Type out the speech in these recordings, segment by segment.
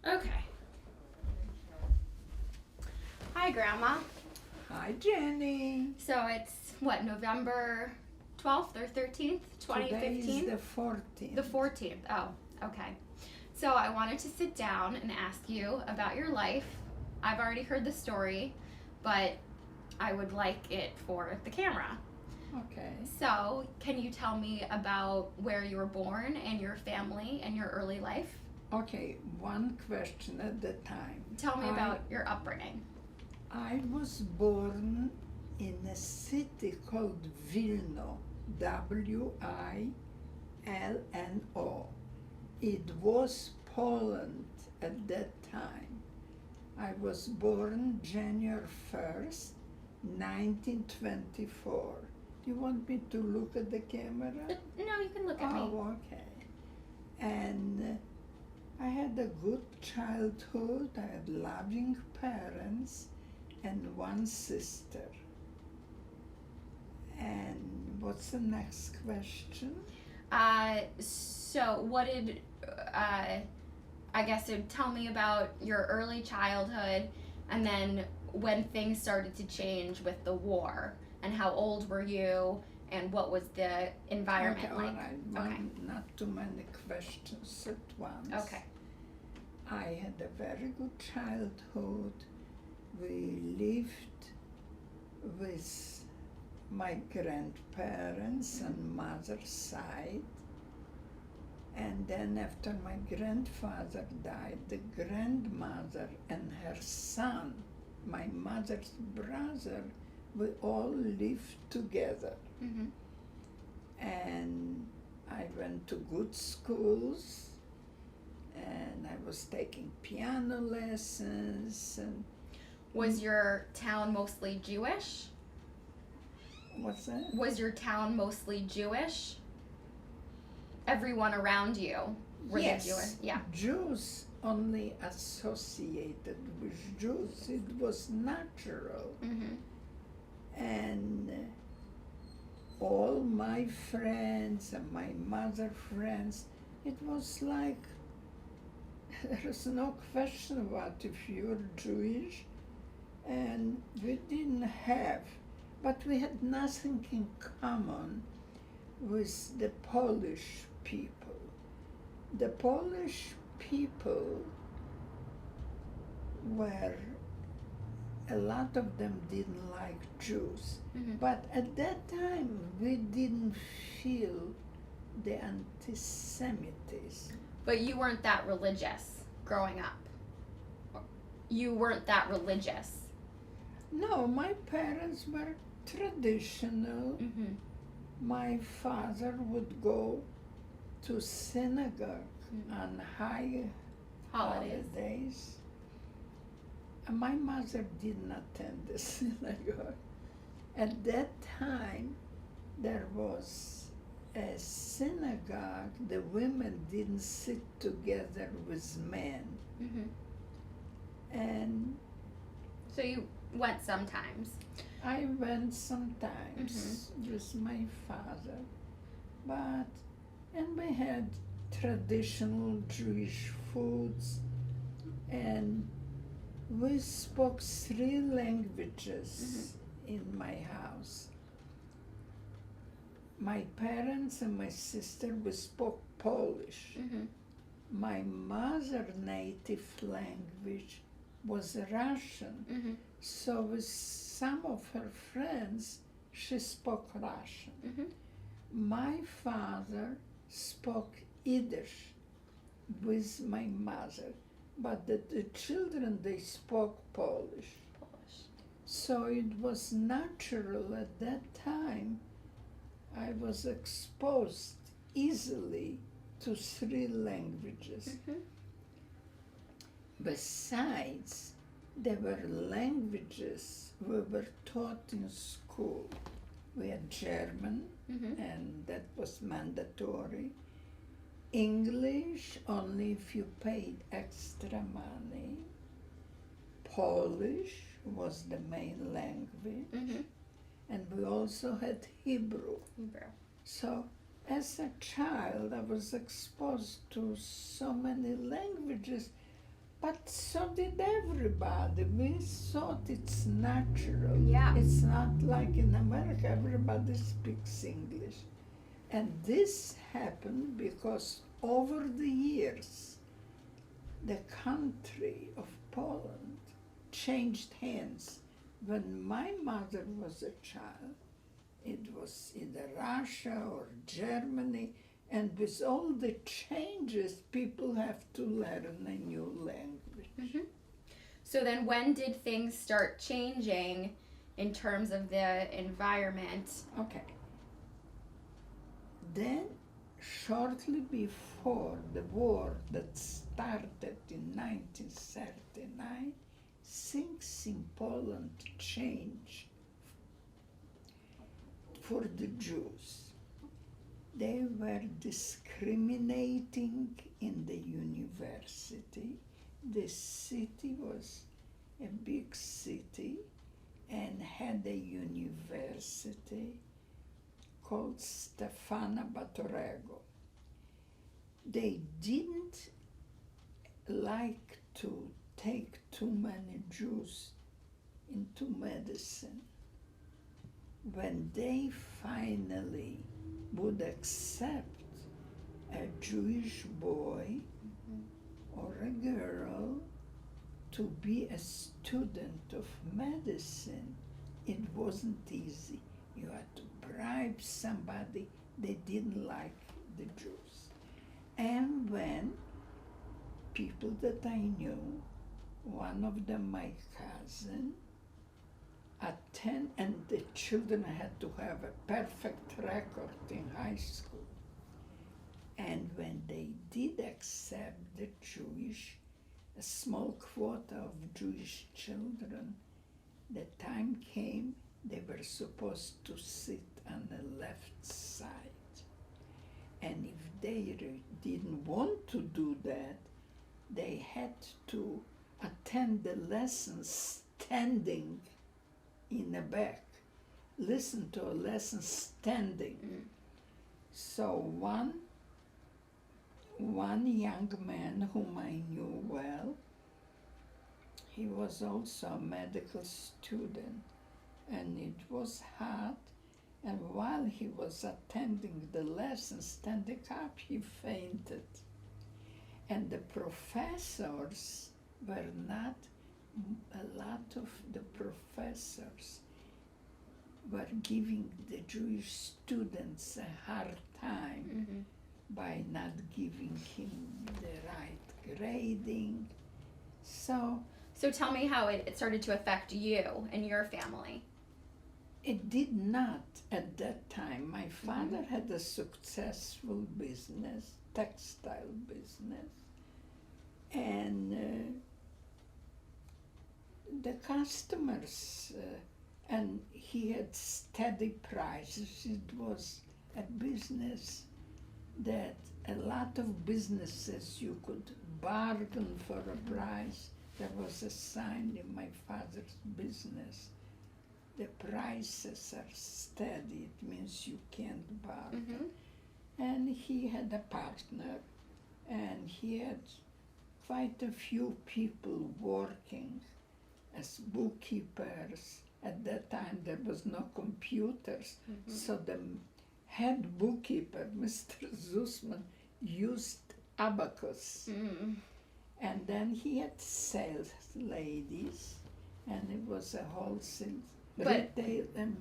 Okay. Hi, Grandma. Hi, Jenny. So it's what, November 12th or 13th, Today is 2015? the 14th. The 14th. Oh, okay. So I wanted to sit down and ask you about your life. I've already heard the story, but I would like it for the camera. Okay. So, can you tell me about where you were born and your family and your early life? Okay, one question at a time. Tell me about your upbringing. I was born in a city called Vilno, Wilno. It was Poland at that time. I was born January 1st, 1924. Do you want me to look at the camera? No, you can look at me. Oh, okay. And I had a good childhood. I had loving parents and one sister. And what's the next question? So what did, I guess it'd tell me about your early childhood and then when things started to change with the war and how old were you and what was the environment Okay, like? all right. Okay. Not too many questions at once. Okay. I had a very good childhood. We lived with my grandparents on mother's side. And then after my grandfather died, the grandmother and her son, my mother's brother, we all lived together. Mm-hmm. And I went to good schools, and I was taking piano lessons. And Was your town mostly Jewish? what's that? Was your town mostly Jewish? Everyone around you were Yes, they Jewish? Yeah. Jews only associated with Jews. It was natural. Mm-hmm. And all my friends and my mother friends, it was like there's no question about if you're Jewish, and we didn't have, but we had nothing in common with the Polish people. The Polish people were, a lot of them didn't like Jews. Mm-hmm. But at that time, we didn't feel the anti-Semitism. But you weren't that religious growing up. You weren't that religious. No, my parents were traditional. Mm-hmm. My father would go to synagogue on high holidays. And my mother didn't attend the synagogue. At that time, there was a synagogue. The women didn't sit together with men. Mm-hmm. And So you went sometimes. I went sometimes with my father, and we had traditional Jewish foods, and we spoke 3 languages in my house. My parents and my sister, we spoke Polish. Mm-hmm. My mother's native language was Russian. Mm-hmm. So with some of her friends, she spoke Russian. Mm-hmm. My father spoke Yiddish with my mother, but the children, they spoke Polish. So it was natural at that time. I was exposed easily to 3 languages. Mm-hmm. Besides, there were languages we were taught in school. We had German, and that was mandatory. English, only if you paid extra money. Polish was the main language. And we also had Hebrew. So as a child, I was exposed to so many languages, But so did everybody. We thought it's natural. Yeah. It's not like in America, everybody speaks English. And this happened because over the years, the country of Poland changed hands. When my mother was a child, it was either Russia or Germany, and with all the changes, people have to learn a new language. Mm-hmm. So then when did things start changing in terms of the environment? Okay. Then, shortly before the war that started in 1939, things in Poland changed for the Jews. They were discriminating in the university. The city was a big city and had a university called Stefana Batorego. They didn't like to take too many Jews into medicine. When they finally would accept a Jewish boy or a girl to be a student of medicine, it wasn't easy. You had to bribe somebody. They didn't like the Jews. And when people that I knew, one of them my cousin, and the children had to have a perfect record in high school. And when they did accept the a small quota of Jewish children, the time came they were supposed to sit on the left side. And if they didn't want to do that, they had to attend the lessons standing in the back, listen to a lesson standing. So one young man whom I knew well, he was also a medical student, and it was hard, and while he was attending the lesson, standing up, he fainted. And the professors were not, a lot of the professors were giving the Jewish students a hard time by not giving him the right grading. So tell me how it started to affect you and your family. it did not at that time. My father had a successful business, textile business, and the customers, and he had steady prices. It was a business that a lot of businesses you could bargain for a price. There was a sign in my father's business: the prices are steady. It means you can't bargain. And he had a partner, and he had quite a few people working as bookkeepers. At that time there was no computers, so the head bookkeeper, Mr. Zusman, used abacus. And then he had sales ladies, and it was a wholesale, retail and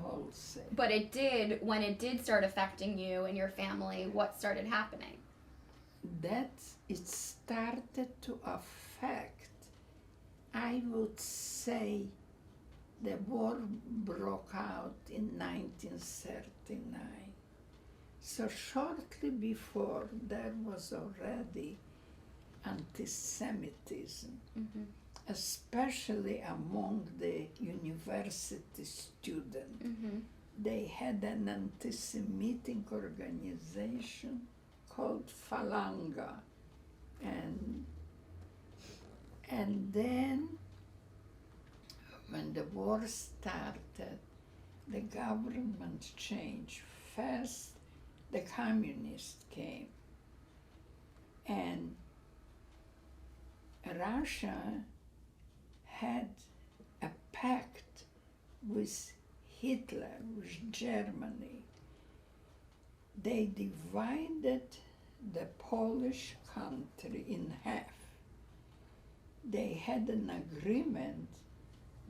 wholesale. But when it did start affecting you and your family, what started happening? That it started to affect, I would say, the war broke out in 1939. So shortly before, there was already anti-Semitism, especially among the university students. They had an anti-Semitic organization called Falanga, and then when the war started, the government changed. First, the communists came, and a Russia had a pact with Hitler, with Germany. They divided the Polish country in half. They had an agreement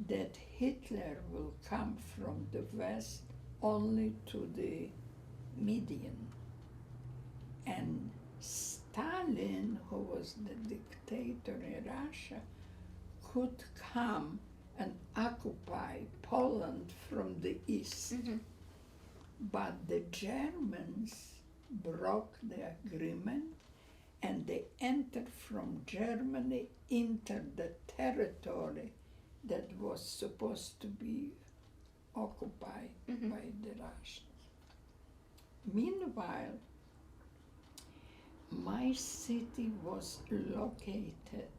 that Hitler will come from the west only to the median. And Stalin, who was the dictator in Russia, could come and occupy Poland from the east. Mm-hmm. But the Germans broke the agreement and they entered from Germany into the territory that was supposed to be occupied Mm-hmm. by the Russians. Meanwhile, my city was located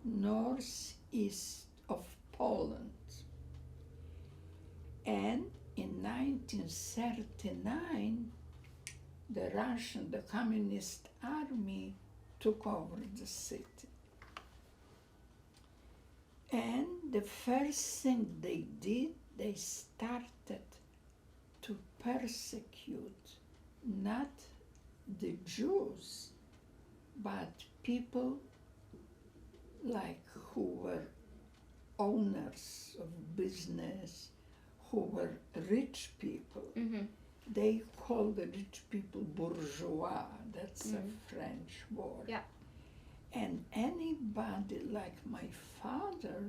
northeast of Poland. And in 1939, the Communist Army took over the city. And the first thing they did, they started to persecute not the Jews, but people like who were owners of business, who were rich people. Mm-hmm. They called the rich people bourgeois. That's a French word. Yeah. And anybody like my father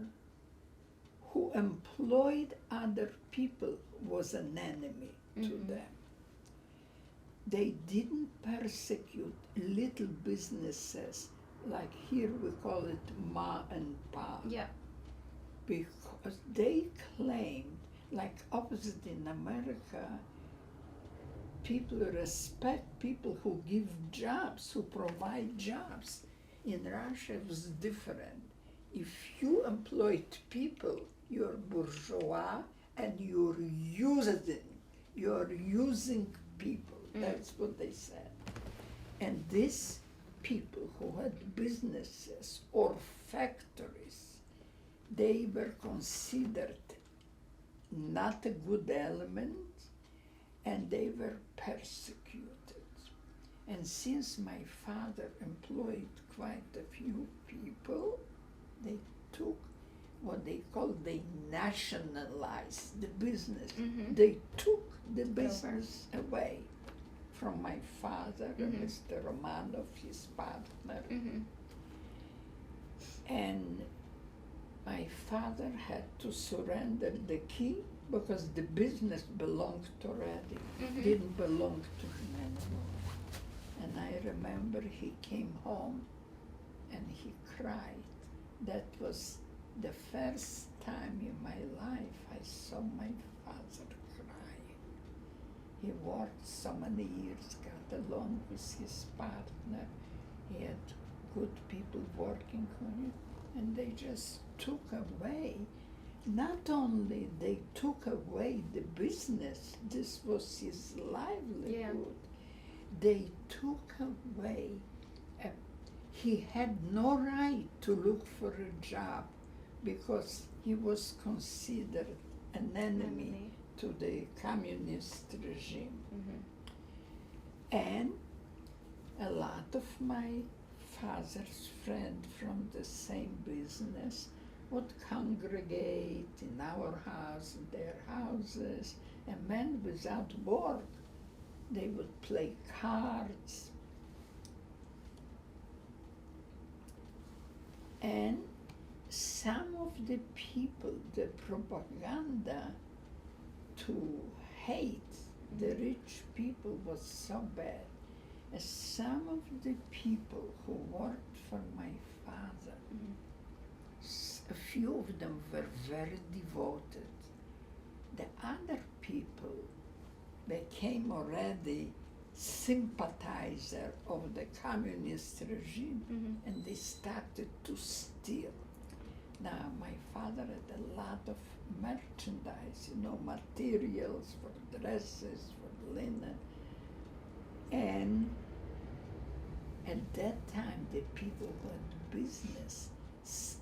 who employed other people was an enemy to them. They didn't persecute little businesses like here we call it ma and pa. Yeah. Because they claimed, like opposite in America, people respect people who give jobs, who provide jobs. In Russia it was different. If you employed people, you're bourgeois and you're using people. That's what they said. And these people who had businesses or factories, they were considered not a good element, and they were persecuted. And since my father employed quite a few people, they took what they nationalized the business. They took the business away from my father, Mr. Romanov, his partner. And my father had to surrender the key because the business belonged already, didn't belong to him anymore. And I remember he came home and he cried. That was the first time in my life I saw my father cry. He worked so many years, got along with his partner. He had good people working on it, and they just took away. Not only they took away the business, this was his livelihood. They took away, he had no right to look for a job because he was considered an enemy to the communist regime. And a lot of my father's friends from the same business would congregate in our house, in their houses, and men without work. They would play cards. And some of the people, the propaganda to hate the rich people was so bad. As some of the people who worked for my father, a few of them were very devoted. The other people became already sympathizer of the communist regime, and they started to steal. Now, my father had a lot of merchandise, materials for dresses, for linen. And at that time, the people who had business,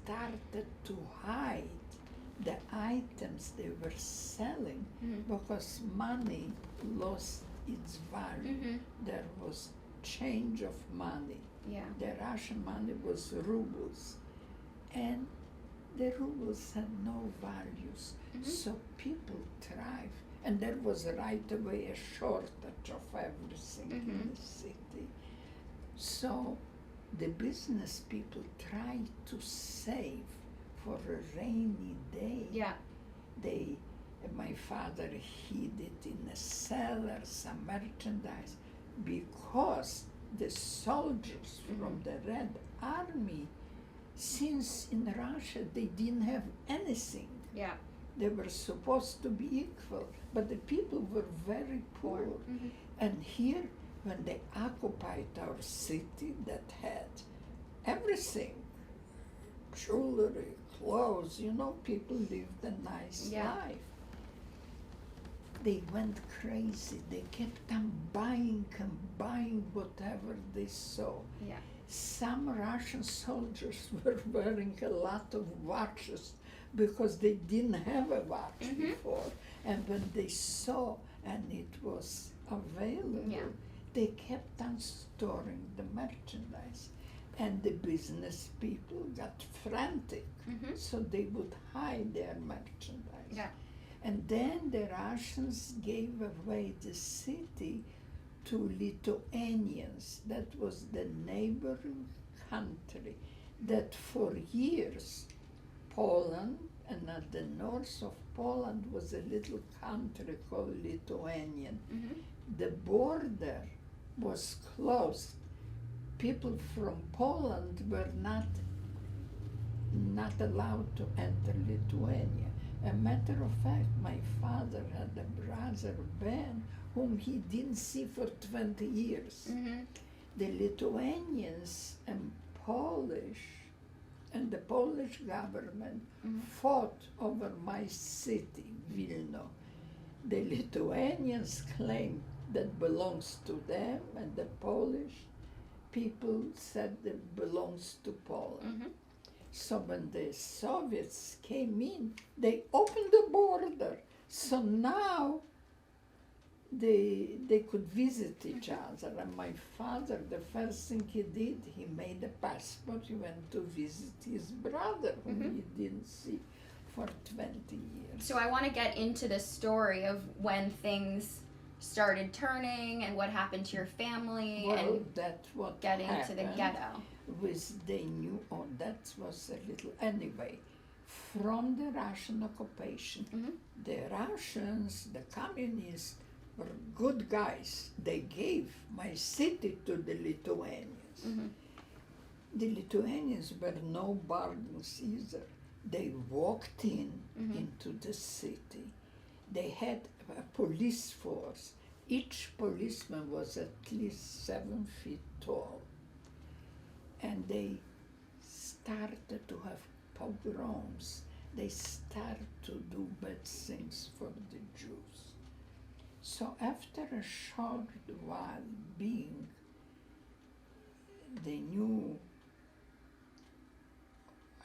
started to hide the items they were selling because money lost its value. There was change of money. Yeah. The Russian money was rubles, and the rubles had no values, so people thrived. And there was right away a shortage of everything in the city. So the business people tried to save for a rainy day. Yeah. My father hid it in a cellar, some merchandise, because the soldiers from the Red Army, since in Russia they didn't have anything, Yeah. they were supposed to be equal, but the people were very poor. And here, when they occupied our city that had everything, jewelry, clothes, people lived a nice life. They went crazy. They kept on buying and buying whatever they saw. Yeah. Some Russian soldiers were wearing a lot of watches because they didn't have a watch before. And when they saw and it was available, they kept on storing the merchandise. And the business people got frantic, so they would hide their merchandise. Yeah. And then the Russians gave away the city to Lithuanians. That was the neighboring country that for years, Poland, and at the north of Poland was a little country called Lithuanian. The border was closed. People from Poland were not allowed to enter Lithuania. A matter of fact, my father had a brother, Ben, whom he didn't see for 20 years. The Lithuanians and the Polish government fought over my city, Vilno. The Lithuanians claimed that belongs to them, and the Polish people said that belongs to Poland. So when the Soviets came in, they opened the border. So now they could visit each other. And my father, the first thing he did, he made a passport. He went to visit his brother, whom he didn't see for 20 years. So I want to get into the story of when things started turning and what happened to your family and that's what getting happened to the ghetto. With the new, that was a little, anyway, from the Russian occupation, the Russians, the communists, were good guys. They gave my city to the Lithuanians. The Lithuanians were no bargains either. They walked into the city. They had a police force. Each policeman was at least 7 feet tall. And they started to have pogroms. They started to do bad things for the Jews. So after a short while being the new,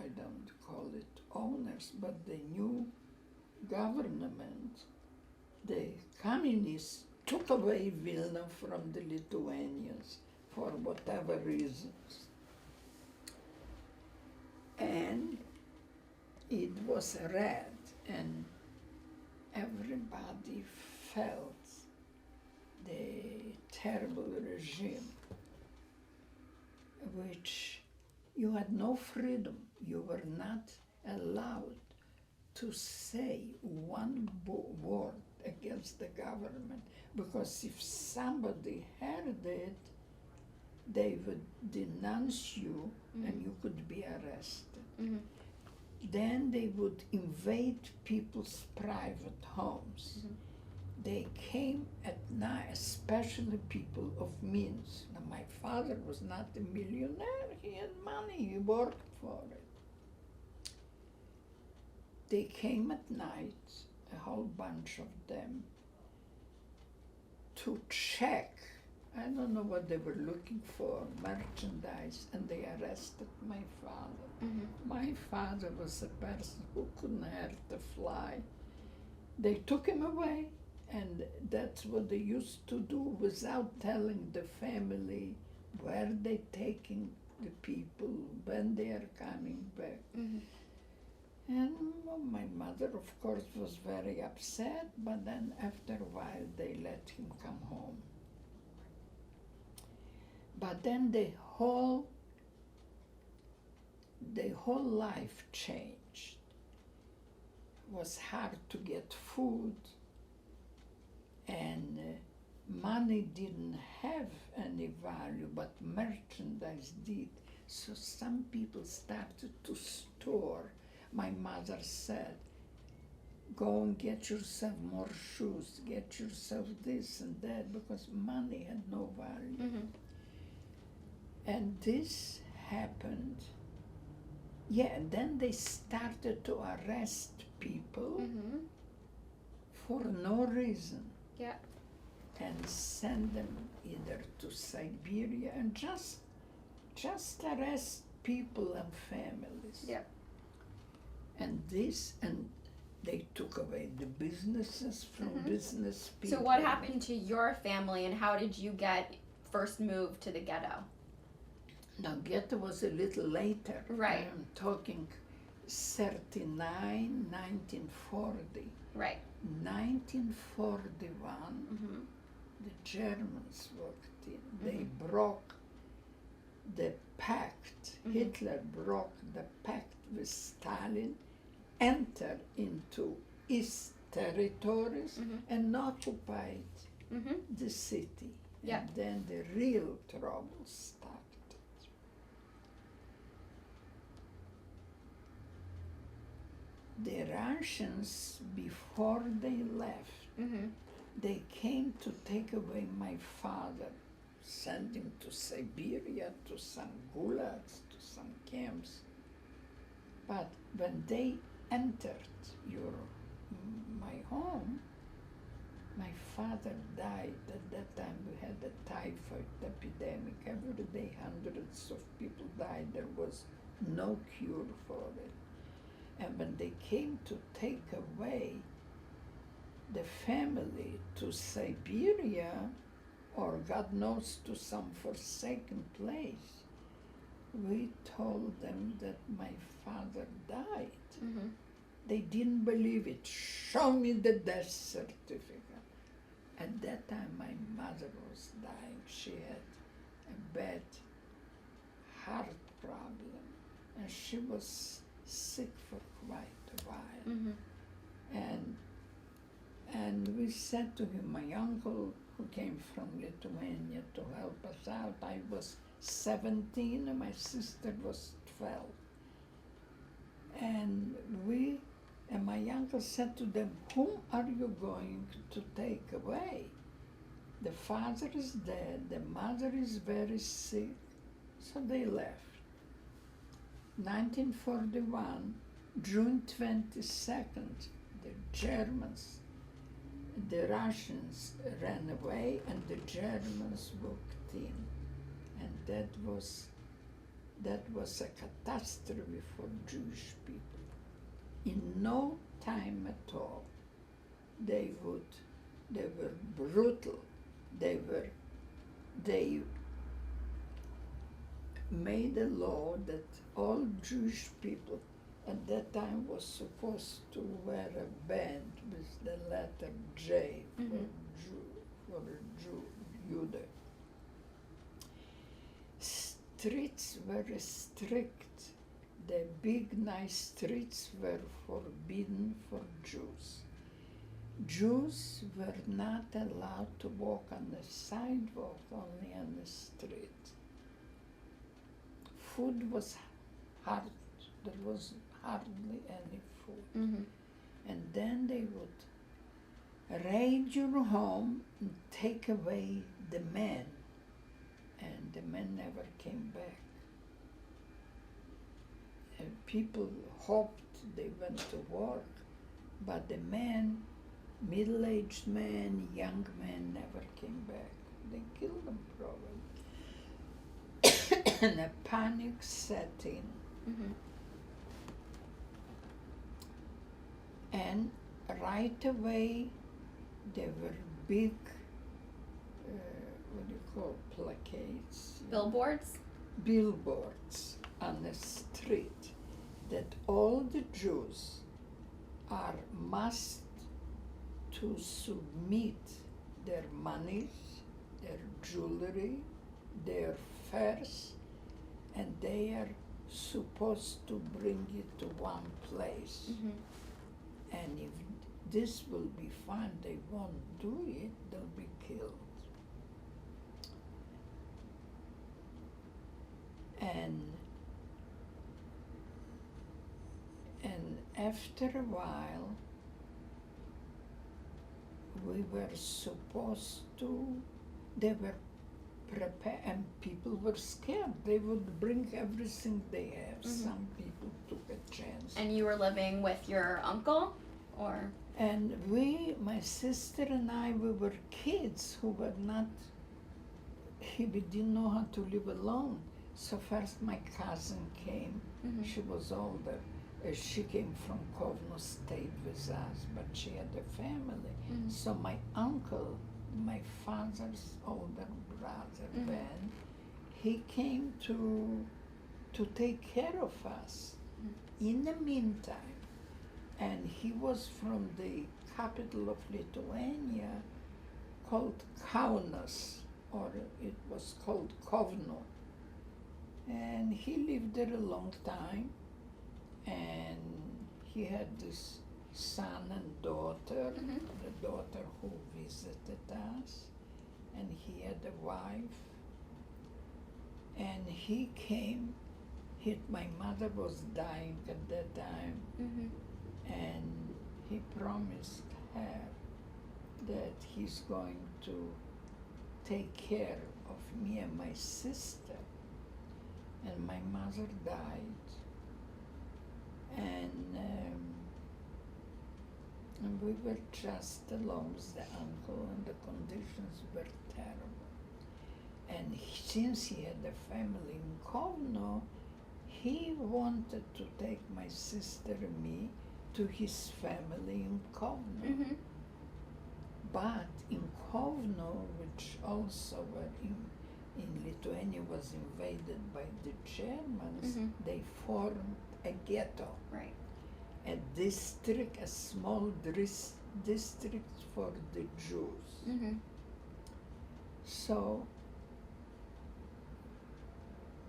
I don't call it owners, but the new government, the communists took away Vilna from the Lithuanians for whatever reasons. And it was red, and everybody felt the terrible regime, which you had no freedom. You were not allowed to say one word against the government, because if somebody heard it, they would denounce you and you could be arrested. Then they would invade people's private homes. They came at night, especially people of means. Now, my father was not a millionaire. He had money. He worked for it. They came at night, a whole bunch of them, to check. I don't know what they were looking for, merchandise, and they arrested my father. Mm-hmm. My father was a person who couldn't hurt a fly. They took him away, and that's what they used to do without telling the family where they taking the people, when they are coming back. Mm-hmm. And well, my mother, of course, was very upset, but then after a while they let him come home. But then the whole life changed. It was hard to get food, and money didn't have any value, but merchandise did. So some people started to store. My mother said, go and get yourself more shoes, get yourself this and that, because money had no value. Mm-hmm. And this happened. Yeah, and then they started to arrest people Mm-hmm. for no reason. Yeah. And send them either to Siberia and just arrest people and families. Yeah. And they took away the businesses from Mhm. business people. So what happened to your family, and how did you get first moved to the ghetto? Now, ghetto was a little later. Right. I'm talking 39, 1940. Right. 1941, Mm-hmm. the Germans walked in. They Mhm. broke the pact. Mhm. Hitler broke the pact with Stalin, entered into East territories, Mhm. and occupied Mm-hmm. the city. Yeah. And then the real trouble started. The Russians, before they left, Mm-hmm. they came to take away my father, send him to Siberia, to some gulags, to some camps. But when they entered my home, my father died. At that time we had a typhoid epidemic. Every day hundreds of people died. There was no cure for it. And when they came to take away the family to Siberia, or God knows to some forsaken place, we told them that my father died. Mm-hmm. They didn't believe it. Show me the death certificate. At that time, my mother was dying. She had a bad heart problem, and she was sick for quite a while. Mm-hmm. And we said to him, my uncle, who came from Lithuania to help us out, I was 17 and my sister was 12. And my uncle said to them, whom are you going to take away? The father is dead, the mother is very sick, so they left. 1941, June 22nd, the Germans, the Russians ran away and the Germans walked in. And that was a catastrophe for Jewish people. In no time at all, they were brutal. They made a law that all Jewish people at that time was supposed to wear a band with the letter J for Mhm. Jude. Streets were strict. The big, nice streets were forbidden for Jews. Jews were not allowed to walk on the sidewalk, only on the street. Food was hard. There was hardly any food. Mm-hmm. And then they would raid your home and take away the men. And the men never came back. And people hoped they went to work, but the men, middle-aged men, young men, never came back. They killed them probably. And a panic set in. Mhm. And right away, there were big, what do you call, placards? Billboards. Billboards on the street that all the Jews must to submit their monies, their jewelry, their fares, and they are supposed to bring it to one place. Mhm. And if this will be found they won't do it, they'll be killed. And after a while, we were supposed to, they were prepared, and people were scared. They would bring everything they have. Mhm. Some people took a chance. And you were living with your uncle, or? And we, my sister and I, we were kids who were not, we didn't know how to live alone. So first my cousin came. Mhm. She was older. She came from Kovno, stayed with us, but she had a family. Mhm. So my uncle, my father's older brother, Mhm. Ben, he came to take care of us. In the meantime, and he was from the capital of Lithuania called Kaunas, or it was called Kovno. And he lived there a long time, and he had this son and daughter, Mhm. the daughter who visited us, and he had a wife. And he came, my mother was dying at that time, Mhm. and he promised her that he's going to take care of me and my sister. And my mother died, and we were just alone with the uncle, and the conditions were terrible. And since he had a family in Kovno, he wanted to take my sister and me to his family in Kovno. Mhm. But in Kovno, which also were in Lithuania was invaded by the Germans, Mhm. they formed a ghetto, Right. a district, a small district for the Jews. Mhm.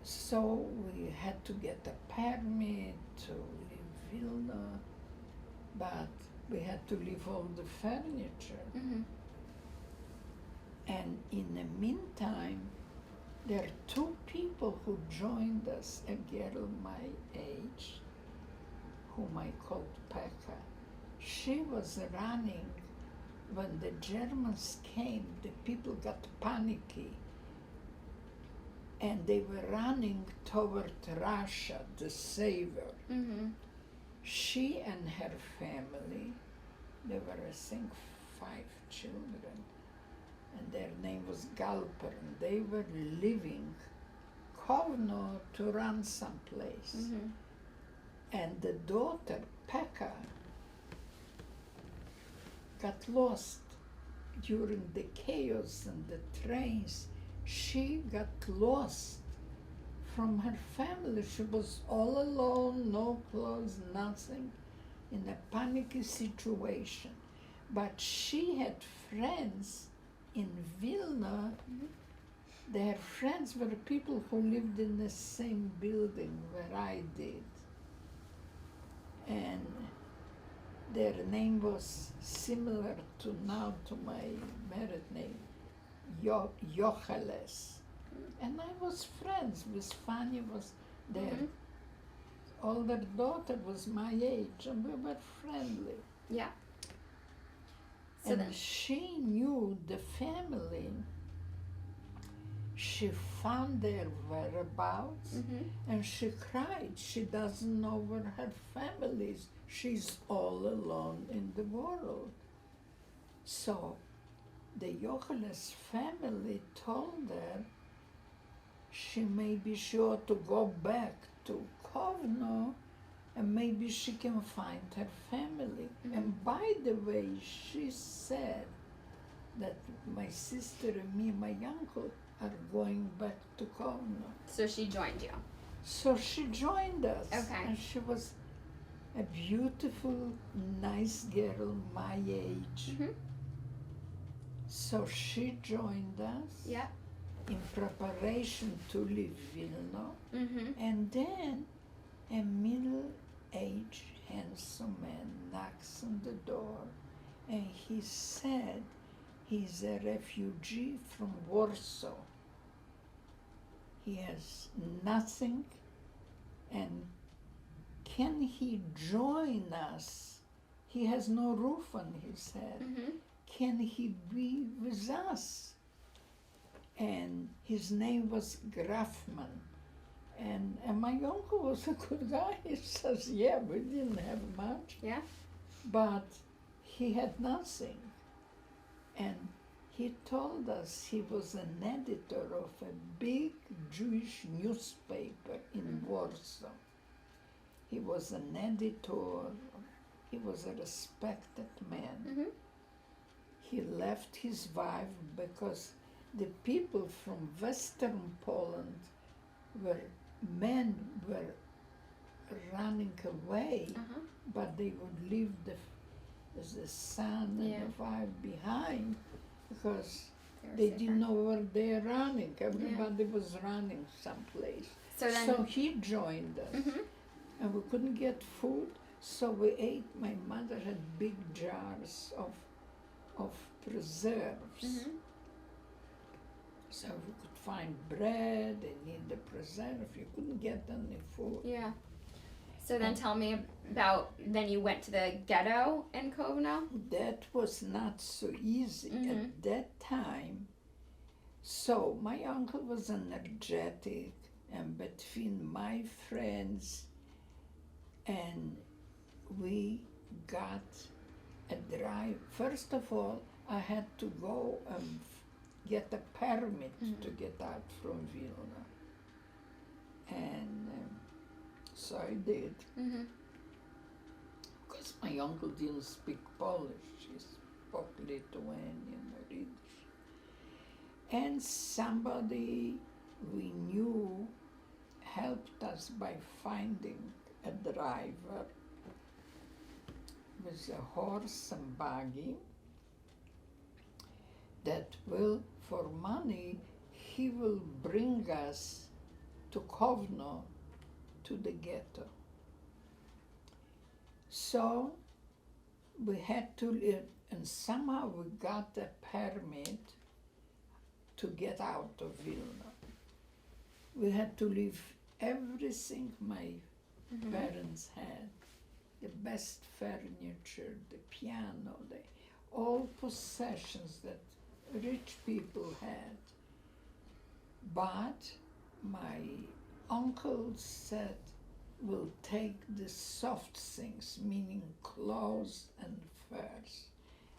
So we had to get a permit to leave Vilna, but we had to leave all the furniture. Mhm. And in the meantime, there are two people who joined us, a girl my age, whom I called Pekka. She was running. When the Germans came, the people got panicky, and they were running toward Russia, the savior. Mhm. She and her family, there were, I think, 5 children, and their name was Galper, and they were leaving Kovno to run someplace. Mhm. And the daughter, Pekka, got lost during the chaos and the trains. She got lost from her family. She was all alone, no clothes, nothing, in a panicky situation. But she had friends in Vilna. Their friends were people who lived in the same building where I did. And their name was similar to now to my married name, Yocheles. And I was friends with Fanny, was their Mhm. older daughter was my age, and we were friendly. Yeah. So And then. she knew the family. She found their whereabouts, Mhm. and she cried. She doesn't know where her family is. She's all alone in the world. So the Johannes family told her maybe she ought to go back to Kovno and maybe she can find her family. Mhm. And by the way, she said that my sister and me, my uncle, are going back to Kovno. So she joined you. So she joined us. Okay. And she was a beautiful, nice girl my age. Mhm. So she joined us Yeah. in preparation to leave Vilna. Mhm. And then a middle-aged, handsome man knocks on the door, and he said he's a refugee from Warsaw. He has nothing, and can he join us? He has no roof on his head. Mhm. Can he be with us? And his name was Grafman. And my uncle was a good guy. He says, yeah, we didn't have much, Yeah. but he had nothing. And he told us he was an editor of a big Jewish newspaper in Warsaw. He was an editor. He was a respected man. Mhm. He left his wife because the people from Western Poland men were running away, Uh-huh. but they would leave the son and Yeah. the wife behind because They were they safer. didn't know where they're running. Everybody was running someplace. So then. So he joined us, Mhm. and we couldn't get food, so we ate. My mother had big jars of preserves. Mhm. So we could find bread and eat the preserve. You couldn't get any food. Yeah. So then tell me about, then you went to the ghetto in Kovno? That was not so easy Mhm. at that time. So my uncle was energetic, and between my friends and we got a drive. First of all, I had to go and get a permit to get out from Vilna. And so I did. Mhm. Because my uncle didn't speak Polish, he spoke Lithuanian or Yiddish. And somebody we knew helped us by finding a driver with a horse and buggy that will, for money, he will bring us to Kovno, to the ghetto. So we had to live, and somehow we got a permit to get out of Vilna. We had to leave everything my parents had, the best furniture, the piano, all possessions that rich people had. But my uncle said, we'll take the soft things, meaning clothes and furs.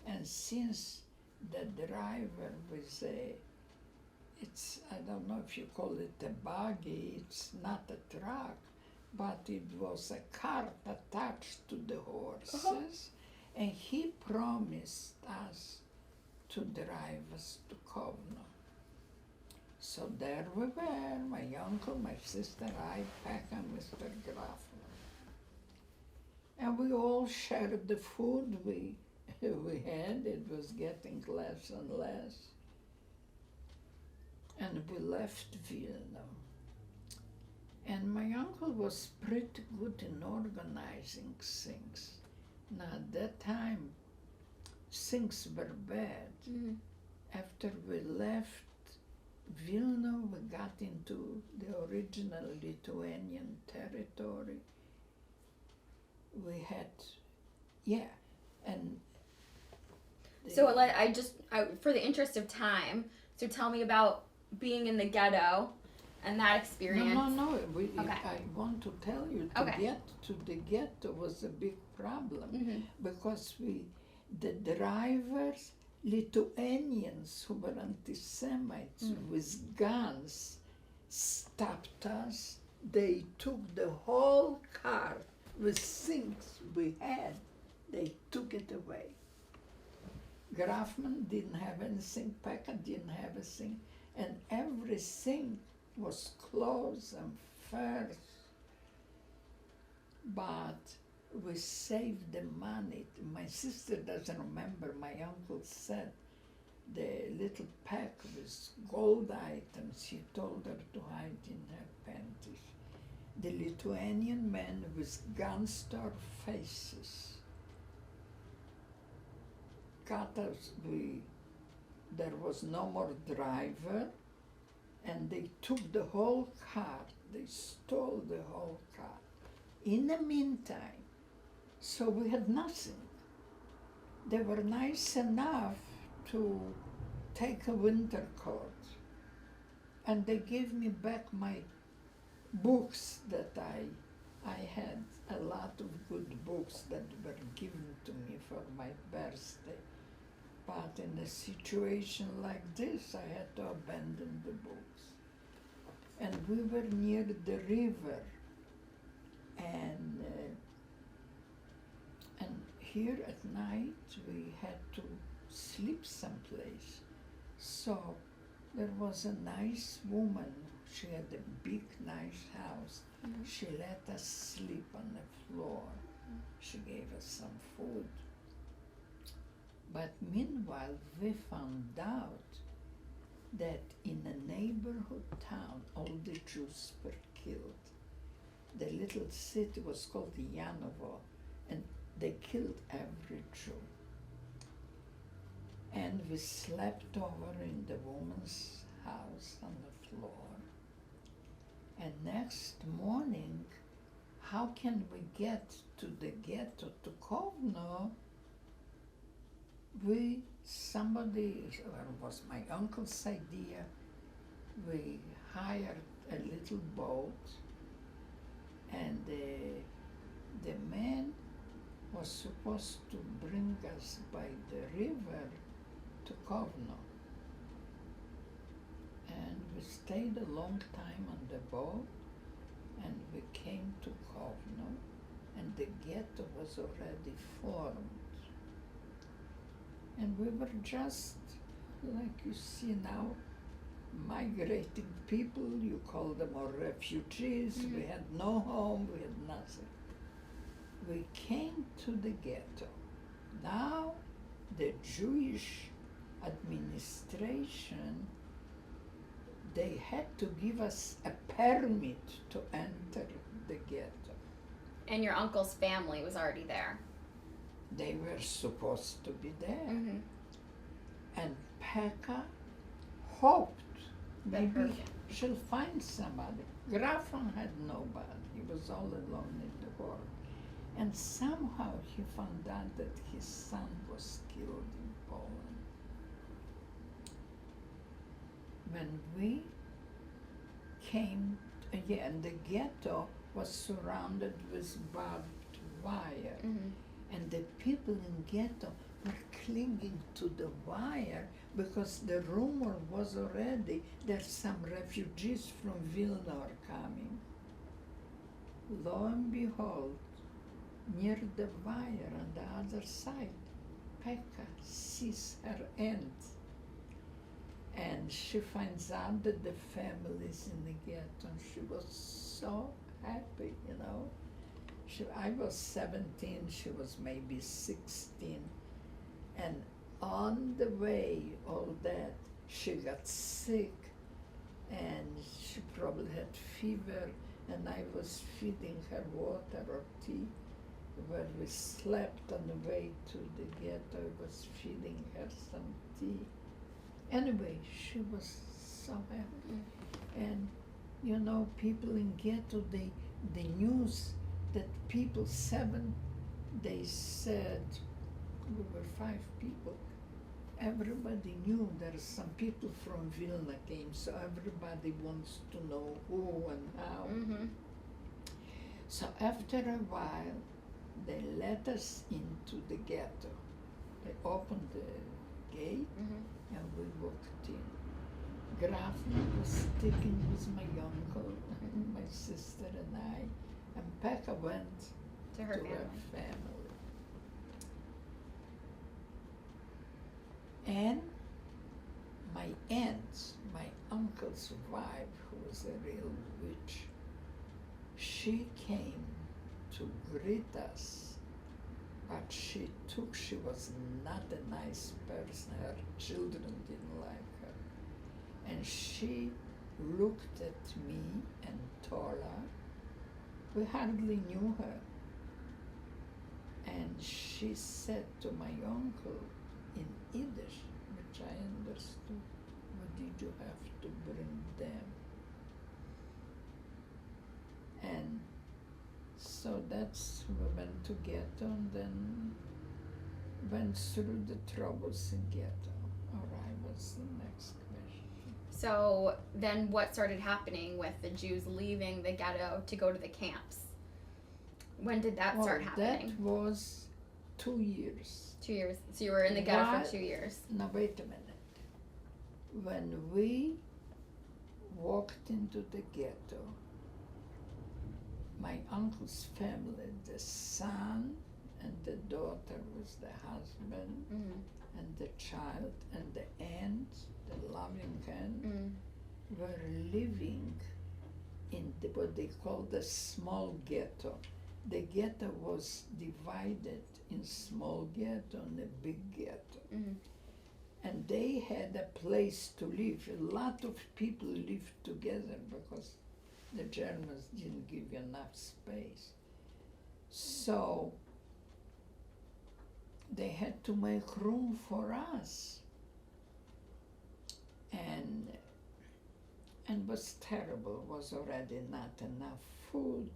And since the driver was I don't know if you call it a buggy, it's not a truck, but it was a cart attached to the horses, and he promised us to drive us to Kovno. So there we were, my uncle, my sister, I, Peck, and Mr. Grafman. And we all shared the food we had. It was getting less and less. And we left Vilna. And my uncle was pretty good in organizing things. Now at that time, things were bad. Mhm. After we left Vilna, we got into the original Lithuanian territory. We had, and So for the interest of time, so tell me about being in the ghetto and that experience. No. Okay. I want to tell you, to Okay. get to the ghetto was a big problem Mhm. because the drivers Lithuanians who were anti-Semites with guns stopped us. They took the whole cart with things we had. They took it away. Grafman didn't have anything, Pekka didn't have anything, and everything was clothes and furs. But we saved the money. My sister doesn't remember, my uncle said the little pack with gold items he told her to hide in her panties. The Lithuanian men with gun store faces got us, there was no more driver, and they took the whole cart, they stole the whole cart. In the meantime, so we had nothing. They were nice enough to take a winter coat, and they gave me back my books that I had a lot of good books that were given to me for my birthday. But in a situation like this, I had to abandon the books. And we were near the river, and here at night we had to sleep someplace. So there was a nice woman. She had a big, nice house. She let us sleep on the floor. She gave us some food. But meanwhile, we found out that in a neighborhood town, all the Jews were killed. The little city was called Yanovo, and they killed every Jew. And we slept over in the woman's house on the floor. And next morning, how can we get to the ghetto, to Kovno? Somebody, well, it was my uncle's idea, we hired a little boat, and the man was supposed to bring us by the river to Kovno. And we stayed a long time on the boat, and we came to Kovno, and the ghetto was already formed. And we were just, like you see now, migrating people, you call them all refugees. We had no home, we had nothing. We came to the ghetto. Now the Jewish administration, they had to give us a permit to enter the ghetto. And your uncle's family was already there. They were supposed to be there. And Pekka hoped maybe she'll find somebody. Grafon had nobody. He was all alone in the world. And somehow he found out that his son was killed in Poland. When we came, and the ghetto was surrounded with barbed wire. And the people in ghetto were clinging to the wire because the rumor was already that some refugees from Vilna are coming. Lo and behold, near the wire on the other side, Pekka sees her aunt. And she finds out that the family is in the ghetto, and she was so happy, you know. I was 17, she was maybe 16. And on the way, all that, she got sick, and she probably had fever, and I was feeding her water or tea. Where we slept on the way to the ghetto, I was feeding her some tea. Anyway, she was so happy. And, you know, people in ghetto, the news that people, 7, they said, we were 5 people. Everybody knew there are some people from Vilna came, so everybody wants to know who and how. So after a while, they let us into the ghetto. They opened gate, Mm-hmm. and we walked in. Grafna was sticking with my uncle, my sister and I, and Pekka went To her to family. her family. And my aunt, my uncle's wife, who was a real witch, she came to greet us, but she was not a nice person. Her children didn't like her. And she looked at me and Tola. We hardly knew her. And she said to my uncle in Yiddish, which I understood, "What did you have to bring them?" And so that's we went to ghetto and then went through the troubles in ghetto. All right, what's the next question? So then what started happening with the Jews leaving the ghetto to go to the camps? When did that start happening? That was 2 years. 2 years. So you were in the ghetto Why- for 2 years. Now wait a minute. When we walked into the ghetto, my uncle's family, the son and the daughter was the husband Mm-hmm. and the child and the aunt, the loving aunt, Mm-hmm. were living in what they call the small ghetto. The ghetto was divided in small ghetto and a big ghetto. Mm-hmm. And they had a place to live. A lot of people lived together because the Germans didn't give enough space. So they had to make room for us. And was terrible, was already not enough food.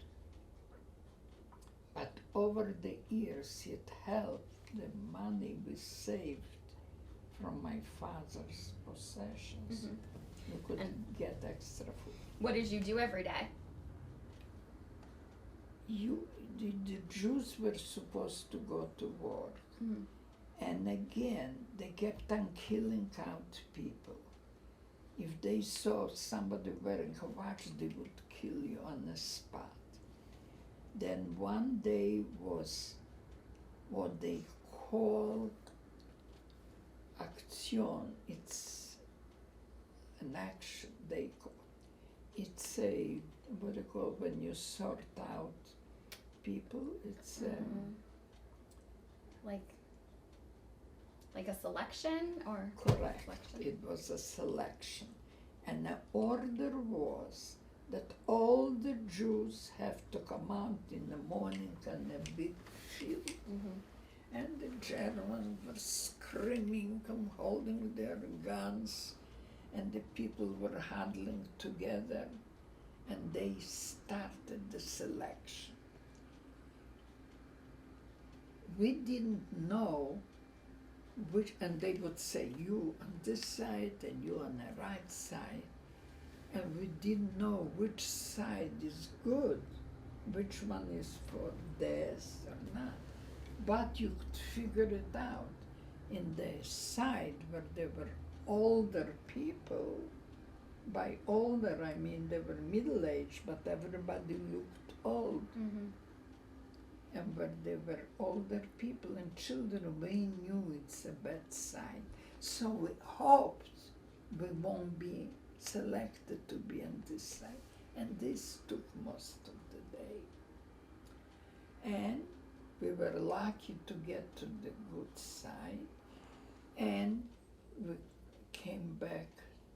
But over the years it helped. The money we saved from my father's possessions, Mm-hmm. we could And- get extra food. What did you do every day? The Jews were supposed to go to war. Mm-hmm. And again, they kept on killing out people. If they saw somebody wearing a watch, they would kill you on the spot. Then one day was what they called action. It's an action they call. It's a, what they call when you sort out people. It's Like a selection or correct. selection? It was a selection. And the order was that all the Jews have to come out in the morning on a big field. Mm-hmm. And the Germans were screaming and holding their guns, and the people were huddling together, and they started the selection. We didn't know which, and they would say, you on this side and you on the right side, and we didn't know which side is good, which one is for this or not. But you could figure it out. In the side where there were older people, by older I mean they were middle-aged, but everybody looked old. Mm-hmm. And where there were older people and children, we knew it's a bad side. So we hoped we won't be selected to be on this side. And this took most of the day. And we were lucky to get to the good side. And we came back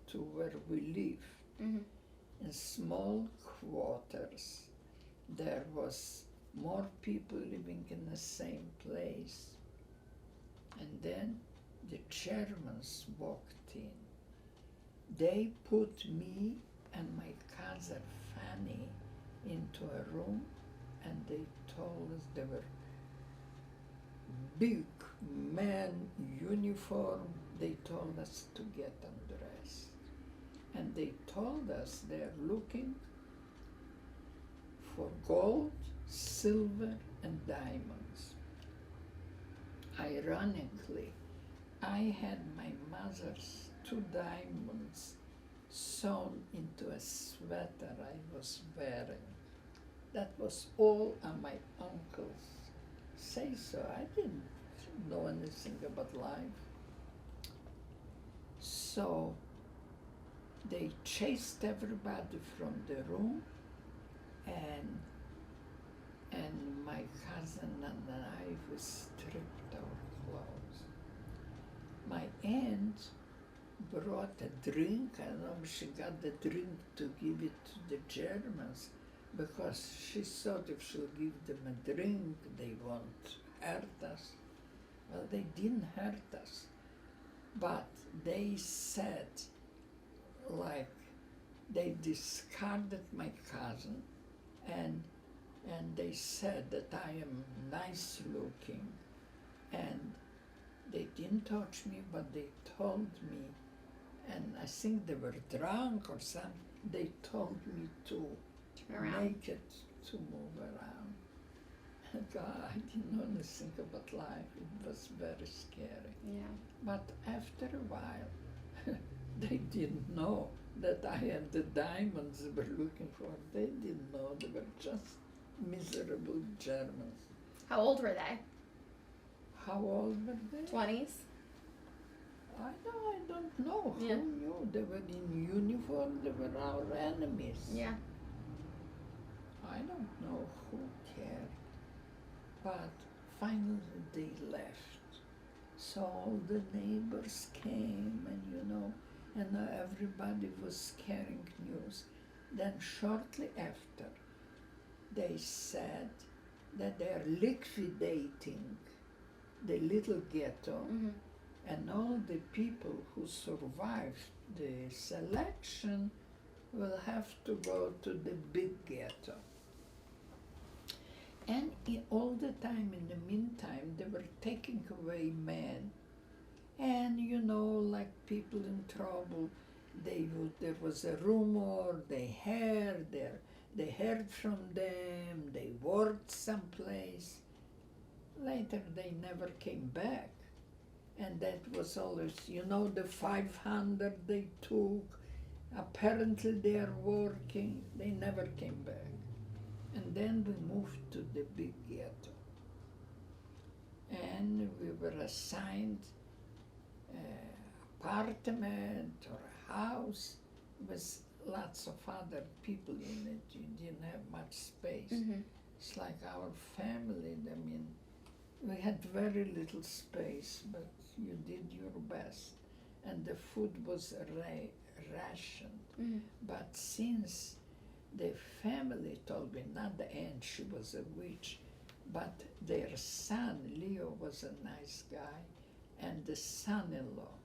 to where we lived. Mm-hmm. In small quarters. There was more people living in the same place. And then the Germans walked in. They put me and my cousin Fanny into a room, and they told us they were big men, uniform. They told us to get undressed. And they told us they're looking for gold, silver, and diamonds. Ironically, I had my mother's 2 diamonds sewn into a sweater I was wearing. That was all on my uncle's say so. I didn't know anything about life. So they chased everybody from the room, and my cousin and I, we stripped our clothes. My aunt brought a drink. I don't know if she got the drink to give it to the Germans, because she thought if she'll give them a drink, they won't hurt us. Well, they didn't hurt us, but they said, like, they discarded my cousin, and they said that I am nice looking, and they didn't touch me, but they told me, and I think they were drunk or something, they told me to Turn around. make it to move around. God, I didn't know anything about life. It was very scary. Yeah. But after a while, they didn't know that I had the diamonds they were looking for. They didn't know. They were just miserable Germans. How old were they? How old were they? 20s? I don't know. Yeah. Who knew? They were in uniform. They were our enemies. Yeah. I don't know who cared. But finally they left. So all the neighbors came, and everybody was carrying news. Then shortly after, they said that they're liquidating the little ghetto, Mm-hmm. and all the people who survived the selection will have to go to the big ghetto. And all the time, in the meantime, they were taking away men. And like people in trouble, there was a rumor, they heard from them, they worked someplace. Later, they never came back. And that was always, the 500 they took, apparently they are working, they never came back. And then we moved to the big ghetto. And we were assigned an apartment or a house with lots of other people in it. You didn't have much space. Mm-hmm. It's like our family. I mean, we had very little space, but you did your best. And the food was rationed. Mm-hmm. But since the family told me, not the aunt, she was a witch, but their son, Leo, was a nice guy, and the son-in-law,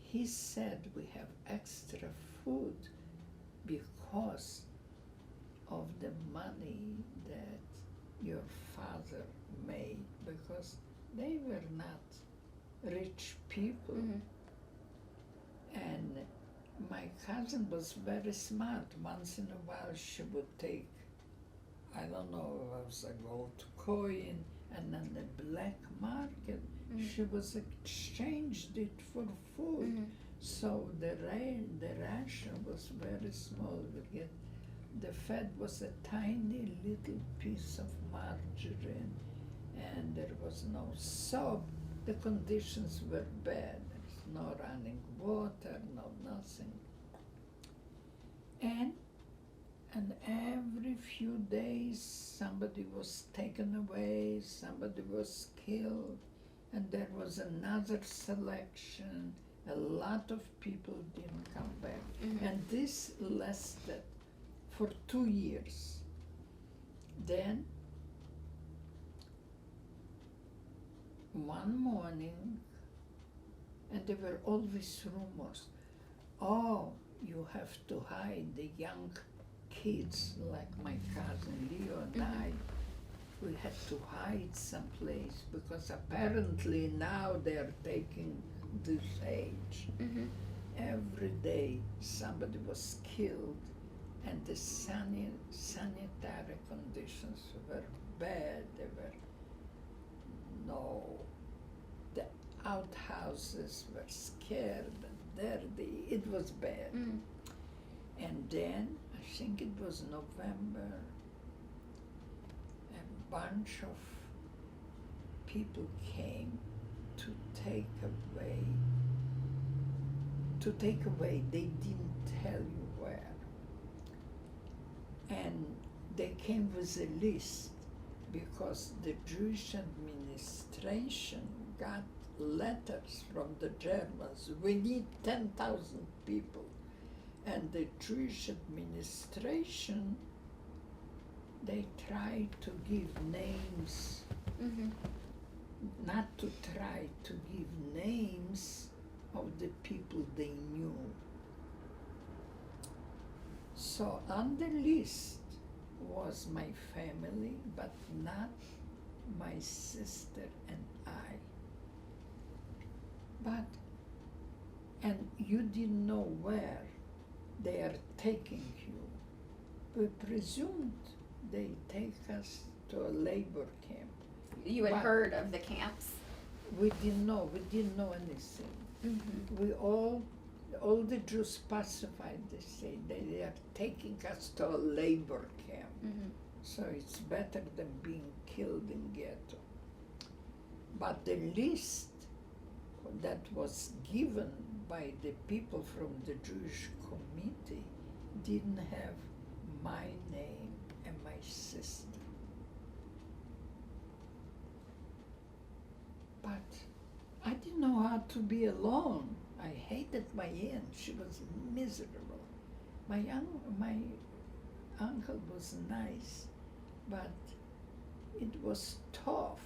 he said we have extra food because of the money that your father made, because they were not rich people. Mm-hmm. And my cousin was very smart. Once in a while she would take, I don't know, it was a gold coin, and on the black market, she was exchanged it for food. Mm-hmm. So the ration was very small. The fed was a tiny little piece of margarine, and there was no soap. The conditions were bad. There's no running water, no nothing. And every few days somebody was taken away, somebody was killed, and there was another selection. A lot of people didn't come back. Mm-hmm. And this lasted for 2 years. Then, one morning, and there were always rumors, oh, you have to hide the young kids, like my cousin Leo and I. We had to hide someplace because apparently now they're taking this age. Mm-hmm. Every day somebody was killed, and the sanitary conditions were bad. There were the outhouse houses were scared and dirty. It was bad. Mm. And then, I think it was November, a bunch of people came to take away, they didn't tell you where. And they came with a list because the Jewish administration got letters from the Germans. We need 10,000 people. And the Jewish administration, they tried to give names, Mm-hmm. not to try to give names of the people they knew. So on the list was my family, but not my sister and I. And you didn't know where they are taking you. We presumed they take us to a labor camp. You had But- heard of the camps. We didn't know anything. Mm-hmm. We all the Jews pacified, they say they are taking us to a labor camp. Mm-hmm. So it's better than being killed in ghetto. But the list that was given by the people from the Jewish committee didn't have my name and my sister. But I didn't know how to be alone. I hated my aunt. She was miserable. My uncle was nice, but it was tough.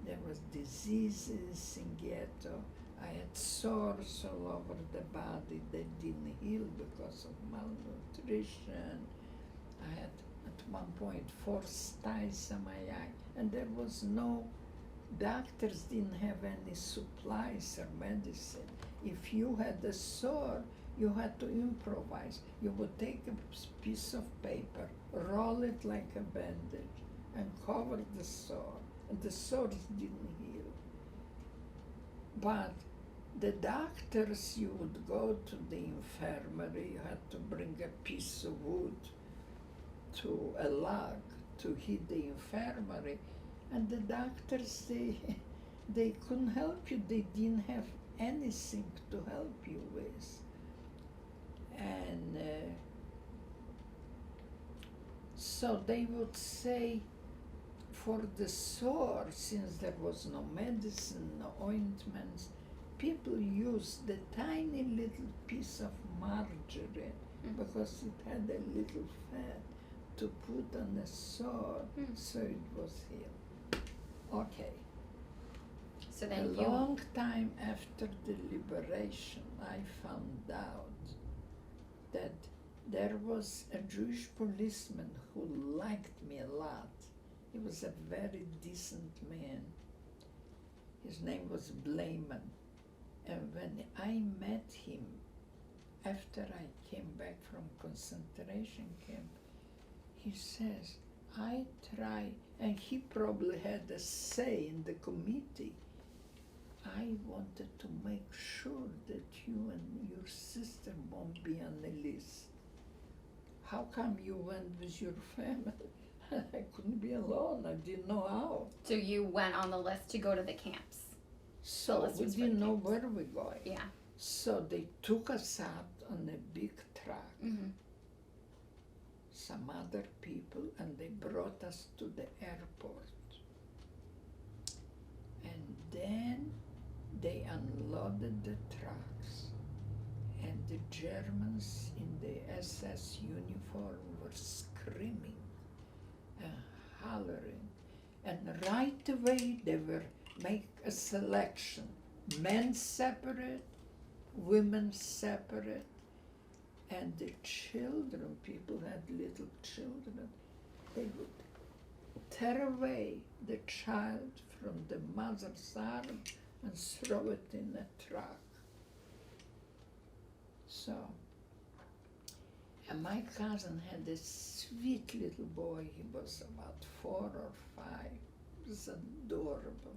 There was diseases in ghetto. I had sores all over the body that didn't heal because of malnutrition. I had at one point 4 styes on my eye, and there was no, doctors didn't have any supplies or medicine. If you had a sore, you had to improvise. You would take a piece of paper, roll it like a bandage, and cover the sore. And the sores didn't heal. But the doctors, you would go to the infirmary, you had to bring a piece of wood to a log to heat the infirmary. And the doctors, they couldn't help you. They didn't have anything to help you with. And so they would say, for the sore, since there was no medicine, no ointments, people used the tiny little piece of margarine, because it had a little fat, to put on the sore, so it was healed. Okay. So A then you. long time after the liberation, I found out that there was a Jewish policeman who liked me a lot. He was a very decent man. His name was Blayman. And when I met him, after I came back from concentration camp, he says, I try, and he probably had a say in the committee. I wanted to make sure that you and your sister won't be on the list. How come you went with your family? I couldn't be alone. I didn't know how. So you went on the list to go to the camps. So list we was for didn't the know camps. where we're going. Yeah. So they took us out on a big truck, Mm-hmm. some other people, and they brought us to the airport. And then they unloaded the trucks, and the Germans in the SS uniform were screaming and hollering. And right away they were make a selection, men separate, women separate, and the children, people had little children, they would tear away the child from the mother's arm and throw it in a truck. So, and my cousin had a sweet little boy. He was about 4 or 5. He was adorable.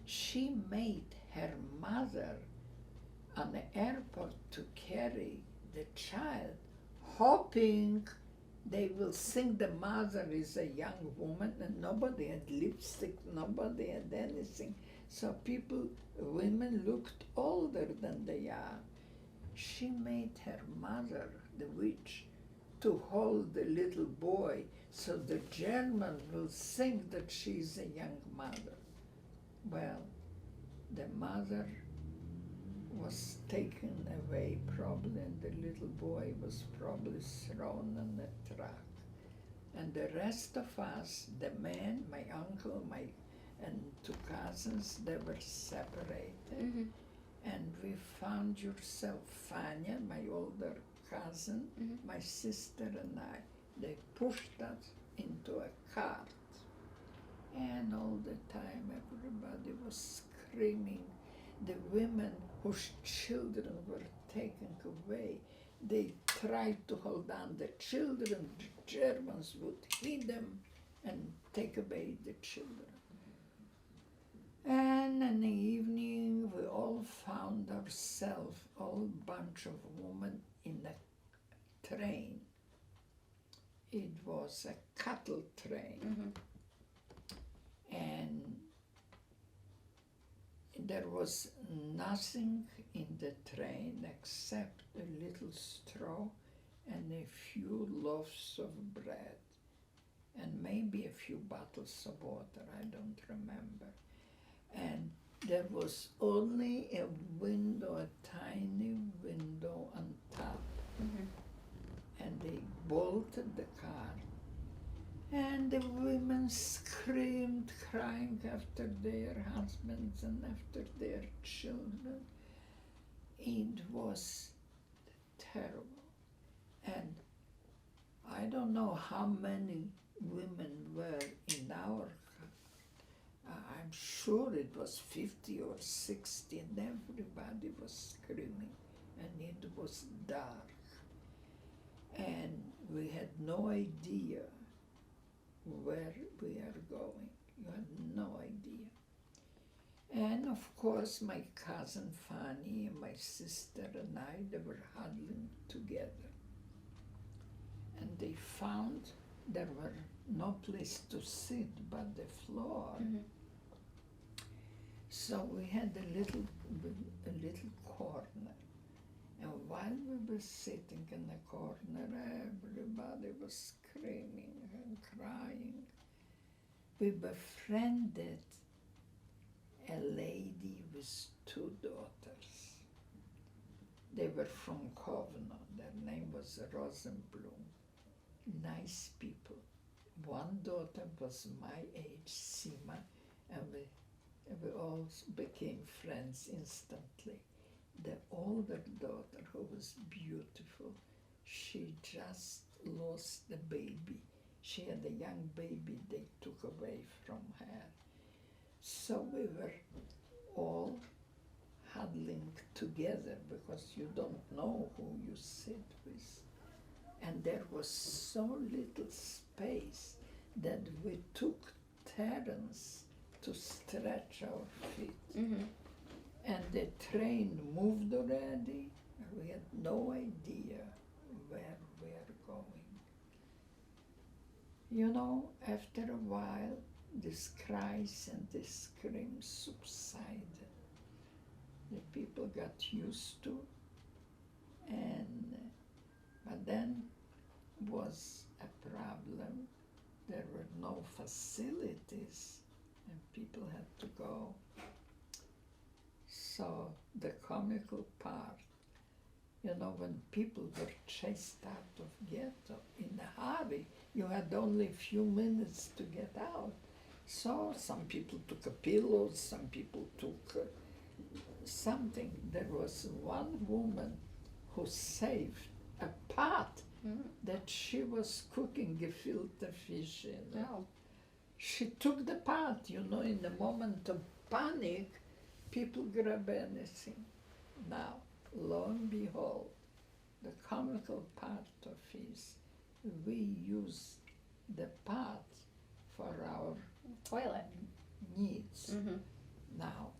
she made her mother on the airport to carry the child, hoping they will think the mother is a young woman, and nobody had lipstick, nobody had anything. So women looked older than they are. She made her mother, the witch, to hold the little boy so the German will think that she's a young mother. Well, the mother was taken away probably, and the little boy was probably thrown in a truck. And the rest of us, the man, my uncle, and two cousins, they were separated. Mm-hmm. And we found yourself, Fania, my older cousin, Mm-hmm. my sister and I. They pushed us into a cart. And all the time everybody was screaming. The women whose children were taken away, they tried to hold on the children. The Germans would hit them and take away the children. And in the evening, we all found ourselves, all bunch of women, in a train. It was a cattle train. Mm-hmm. And there was nothing in the train except a little straw and a few loaves of bread and maybe a few bottles of water, I don't remember. And there was only a window, a tiny window on top. Mm-hmm. And they bolted the car. And the women screamed, crying after their husbands and after their children. It was terrible. And I don't know how many women were in our car. I'm sure it was 50 or 60, and everybody was screaming, and it was dark. And we had no idea where we are going. You had no idea. And of course my cousin Fanny and my sister and I, they were huddling together. And they found there were no place to sit but the floor. Mm-hmm. So we had a little corner. And while we were sitting in the corner, everybody was screaming and crying. We befriended a lady with two daughters. They were from Kovno. Their name was Rosenblum. Nice people. One daughter was my age, Sima, and we all became friends instantly. The older daughter, who was beautiful, she just lost the baby. She had a young baby they took away from her. So we were all huddling together because you don't know who you sit with. And there was so little space that we took turns to stretch our feet. Mm-hmm. And the train moved already. We had no idea where we are going. You know, after a while, these cries and these screams subsided. The people got used to, but then was a problem. There were no facilities, and people had to go. So the comical part, you know, when people were chased out of ghetto in a hurry, you had only a few minutes to get out. So some people took a pillow, some people took something. There was one woman who saved a pot that she was cooking gefilte fish in. Oh. She took the pot, you know, in the moment of panic, people grab anything. Now, lo and behold, the comical part of is we use the pot for our Toilet. needs. Mm-hmm. now.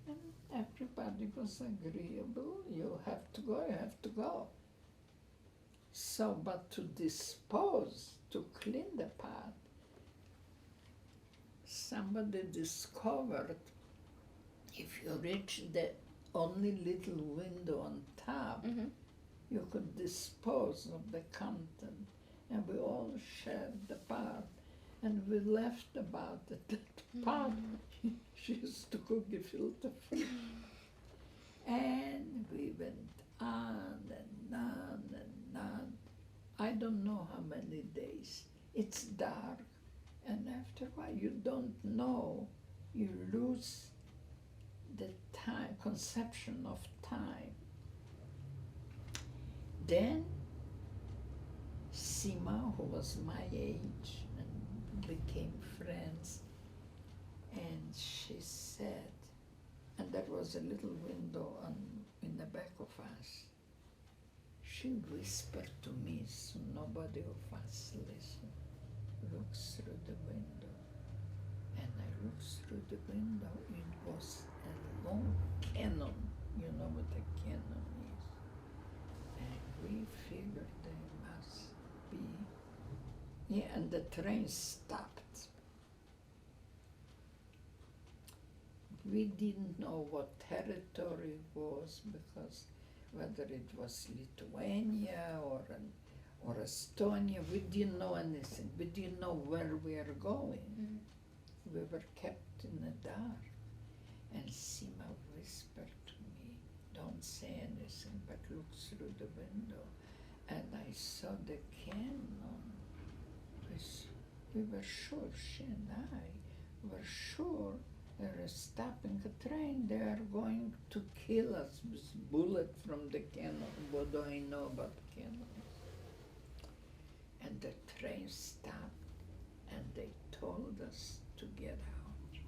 And everybody was agreeable. You have to go, you have to go. So, but to dispose, to clean the pot, somebody discovered if you reach the only little window on top, you could dispose of the content. And we all shared the pot. And we laughed about it. That pot, she used to cook gefilte fish. And we went on and on and on. I don't know how many days. It's dark. And after a while, you don't know. You lose the time, conception of time. Then Sima, who was my age, and became friends, and she said, and there was a little window in the back of us. She whispered to me, so nobody of us listened. Look through the window. And I looked through the window. It was a long cannon. You know what a cannon is. And we figured there must be. Yeah, and the train stopped. We didn't know what territory it was, because whether it was Lithuania or Estonia, we didn't know anything. We didn't know where we were going. We were kept in the dark. And Sima whispered to me, don't say anything, but look through the window. And I saw the cannon. We were sure, she and I were sure they were stopping a train. They are going to kill us with bullet from the cannon. What do I know about cannons? And the train stopped, and they told us to get out.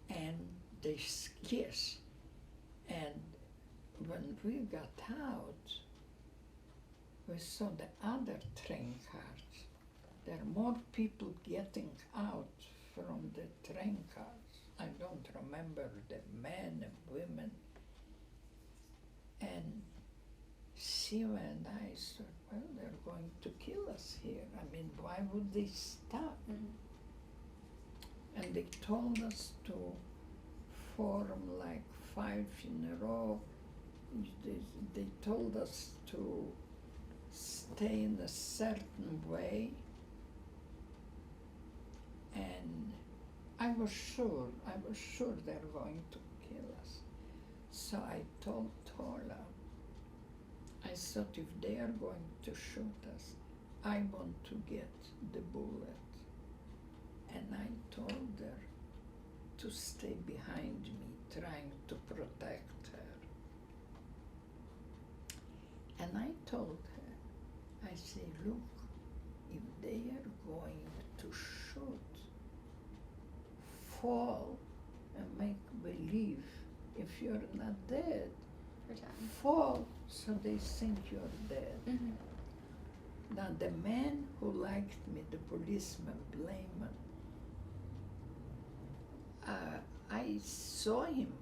And they kissed. And when we got out, we saw the other train cars. There are more people getting out from the train cars. I don't remember the men and women. And Siva and I said, well, they're going to kill us here. I mean, why would they stop? And they told us to form like 5 in a row. They told us to stay in a certain way. And I was sure they're going to kill us. So I told Tola, I thought if they are going to shoot us, I want to get the bullet. And I told her to stay behind me, trying to protect her. And I told her, I say, look, if they are going to shoot, fall and make believe if you're not dead, fall so they think you're dead. Now the man who liked me, the policeman, Blayman, I saw him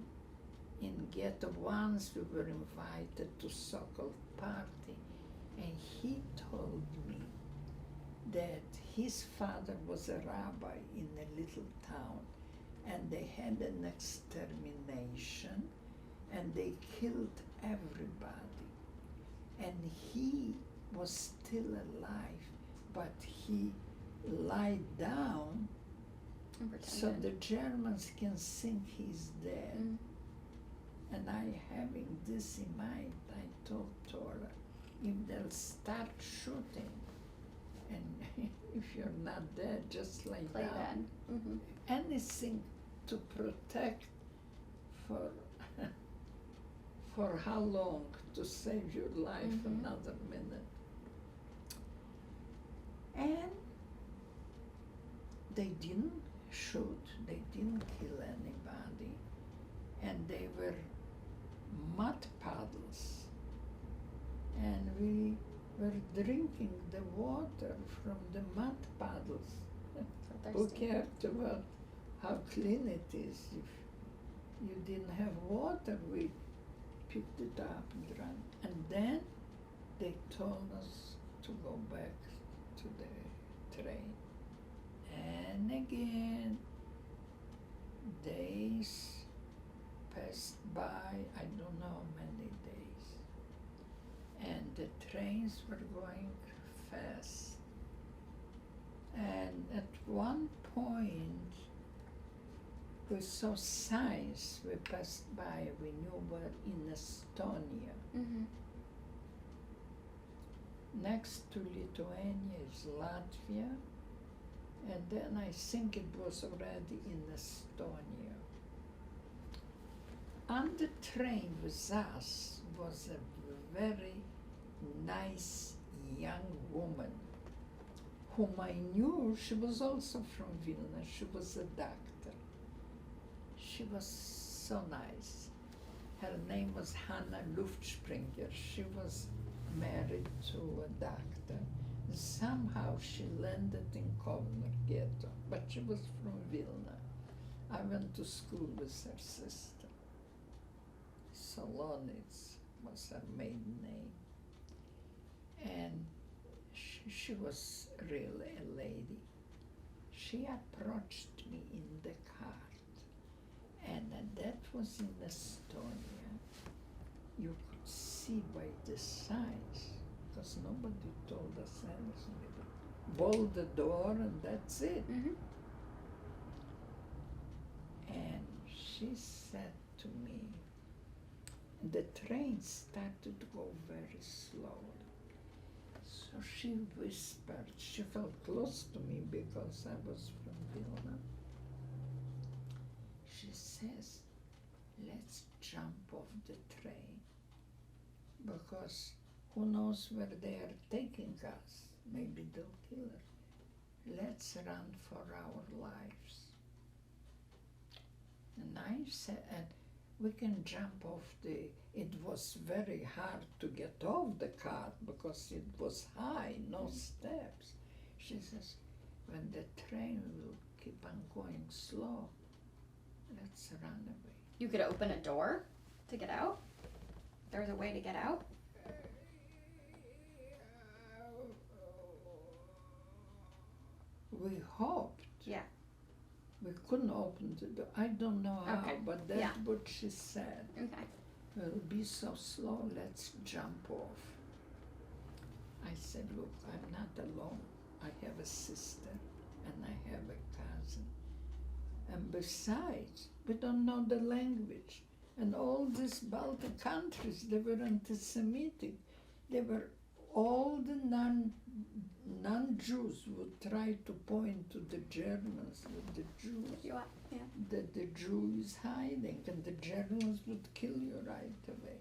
in Ghetto once. We were invited to Sokol party, and he told me that his father was a rabbi in a little town, and they had an extermination, and they killed everybody. And he was still alive, but he lied down so the Germans can think he's dead. And I, having this in mind, I told Tora, if they'll start shooting, and if you're not dead, just lie down. Anything to protect for for how long, to save your life another minute. And they didn't shoot, they didn't kill anybody, and they were mud puddles. And we were drinking the water from the mud puddles. So Who thirsty. cared about how clean it is? If you didn't have water, we picked it up and drank. And then they told us to go back to the train. And again, days passed by, I don't know how many days. And the trains were going fast. And at one point, we saw signs. We passed by. We knew we're in Estonia. Mm-hmm. Next To Lithuania is Latvia. And then I think it was already in Estonia. On the train with us was a very nice young woman whom I knew. She was also from Vilna. She was a doctor. She was so nice. Her name was Hanna Luftspringer. She was married to a doctor. Somehow she landed in Kovno ghetto, but she was from Vilna. I went to school with her sister. Solonitz was her maiden name. And she was really a lady. She approached me in the cart, and that was in Estonia. You could see by the signs, because nobody told us anything. Bolt the door and that's it. Mm-hmm. And she said to me, the train started to go very slowly. So she whispered, she felt close to me because I was from Vilna. She says, let's jump off the train, because who knows where they are taking us? Maybe they'll kill us. Let's run for our lives. And I said, and we can jump off it was very hard to get off the cart because it was high, no steps. She says, when the train will keep on going slow, let's run away. You could open a door to get out? There's a way to get out? We hoped. Yeah. We couldn't open the door. I don't know how, Okay. but that's Yeah. what she said. Okay. It'll be so slow, let's jump off. I said, look, I'm not alone. I have a sister and I have a cousin. And besides, we don't know the language. And all these Baltic countries, they were anti-Semitic. They were all the non-Jews would try to point to the Germans with the Jews. You are, yeah. That the Jew is hiding and the Germans would kill you right away.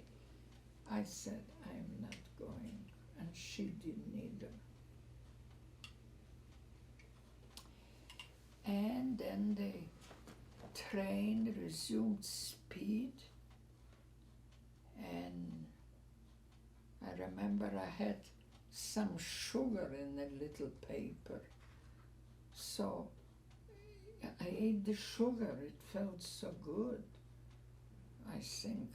I said, I'm not going, and she didn't either. And then the train resumed speed, and I remember I had some sugar in a little paper. So I ate the sugar, it felt so good. I think,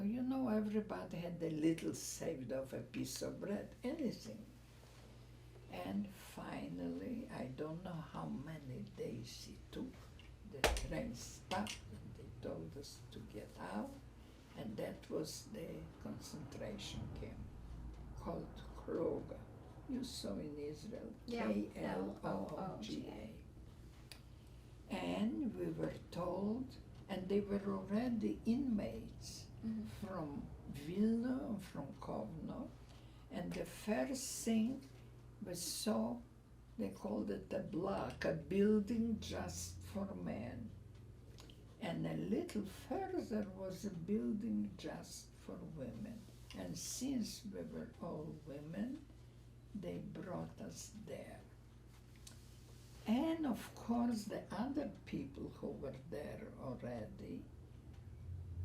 you know, everybody had a little saved of a piece of bread, anything. And finally, I don't know how many days it took, the train stopped and they told us to get out, and that was the concentration camp called Kroga. You saw in Israel, Yeah. Klooga. And we were told, and they were already inmates from Vilna and from Kovno, and the first thing we saw, they called it a block, a building just for men. And a little further was a building just for women. And since we were all women, they brought us there. And of course, the other people who were there already,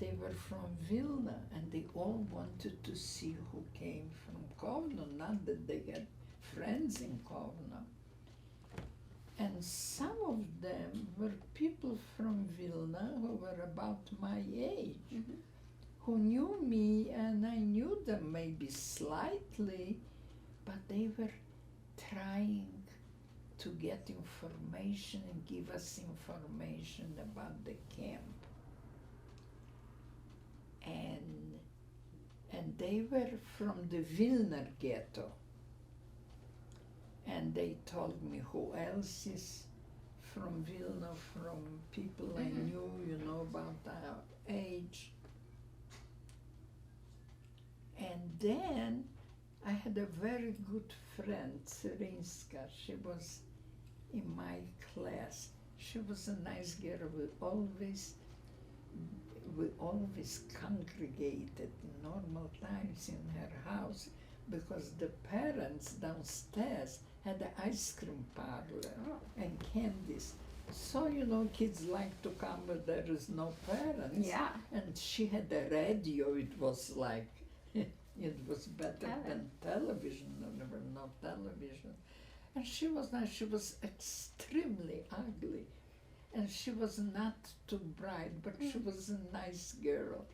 they were from Vilna, and they all wanted to see who came from Kovno, not that they had friends in Kovno. And some of them were people from Vilna who were about my age, who knew me, and I knew them maybe slightly, but they were trying to get information and give us information about the camp. And they were from the Vilna ghetto. And they told me who else is from Vilna, from people I knew, about our age. And then I had a very good friend, Cyrinska. She was in my class. She was a nice girl. We always congregated in normal times in her house because the parents downstairs had an ice cream parlor and candies. So, kids like to come where there is no parents. Yeah. And she had a radio. It was like, it was better than television. There were no television. And she was nice. She was extremely ugly. And she was not too bright, but she was a nice girl.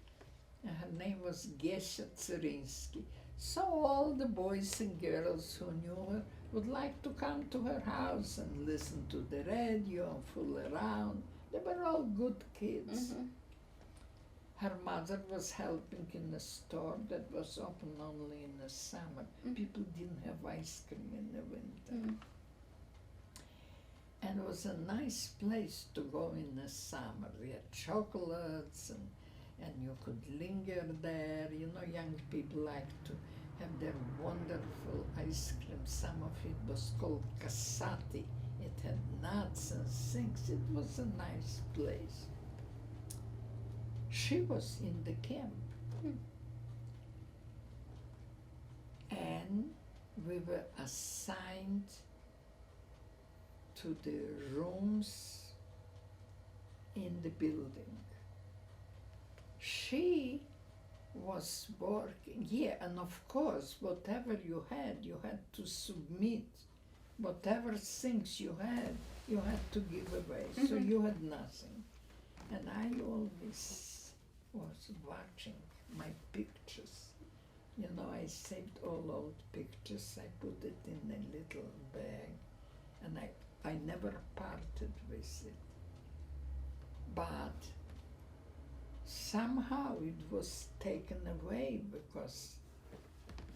And her name was Geshe Cyrinsky. So all the boys and girls who knew her would like to come to her house and listen to the radio and fool around. They were all good kids. Her mother was helping in a store that was open only in the summer. People didn't have ice cream in the winter. And it was a nice place to go in the summer. We had chocolates and you could linger there. Young people like to have their wonderful ice cream. Some of it was called cassati. It had nuts and things. It was a nice place. She was in the camp. And we were assigned to the rooms in the building. She was working, and of course, whatever you had to submit. Whatever things you had to give away. So you had nothing. And I always was watching my pictures. I saved all old pictures. I put it in a little bag, and I never parted with it. But somehow it was taken away because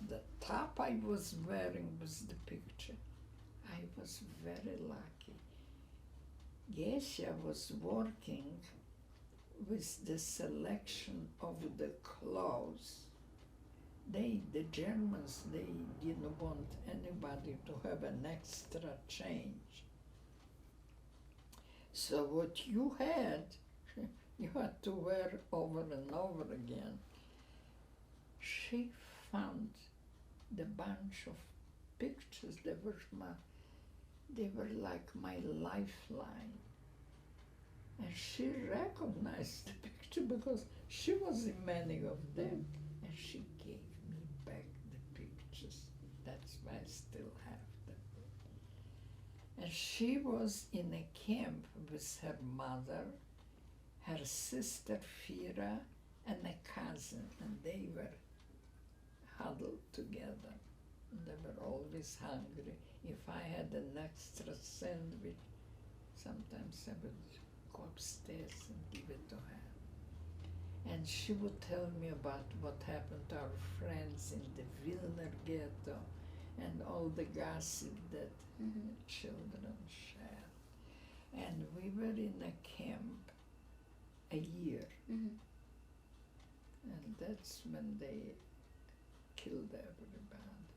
the top I was wearing was the picture. I was very lucky. Geshe was working with the selection of the clothes. The Germans, they didn't want anybody to have an extra change. So what you had to wear over and over again. She found the bunch of pictures that they were like my lifeline. And she recognized the picture because she was in many of them. And she gave me back the pictures. That's why I still have them. And she was in a camp with her mother, her sister Fira, and a cousin. And they were huddled together. And they were always hungry. If I had an extra sandwich, sometimes I would go upstairs and give it to her. And she would tell me about what happened to our friends in the Vilna ghetto and all the gossip that the children shared. And we were in a camp a year. And that's when they killed everybody.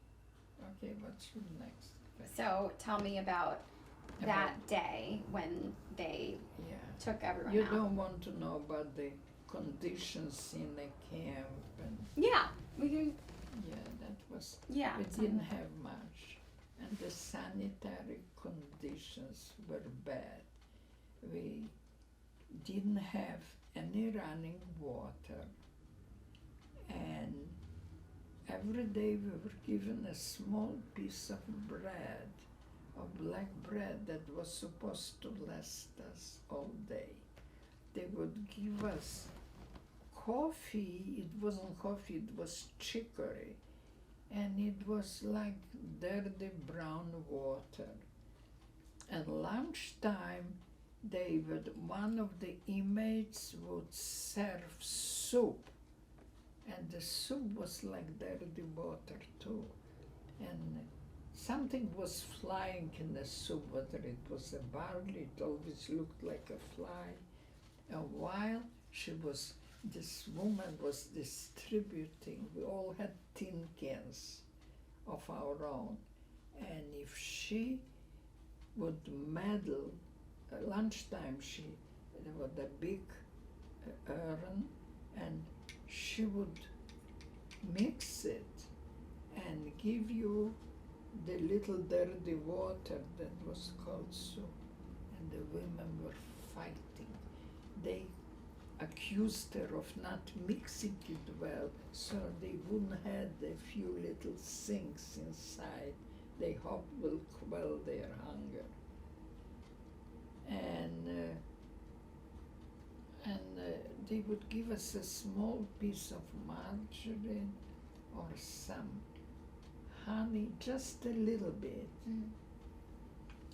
Okay, what's your next question? So tell me about that day when they took everyone You out. don't want to know about the conditions in the camp and Yeah, we can. that was Yeah. we didn't have much. And the sanitary conditions were bad. We didn't have any running water, and every day we were given a small piece of bread, of black bread that was supposed to last us all day. They would give us coffee. It wasn't coffee, it was chicory. And it was like dirty brown water. And lunchtime, one of the inmates would serve soup. And the soup was like dirty water too. And something was flying in the soup, whether it was a barley, it always looked like a fly. And while this woman was distributing, we all had tin cans of our own. And if she would meddle, lunchtime there was a big urn, and she would mix it and give you the little dirty water that was called soup. And the women were fighting. They accused her of not mixing it well, so they wouldn't have a few little sinks inside. They hoped will quell their hunger. And they would give us a small piece of margarine or some honey, just a little bit. And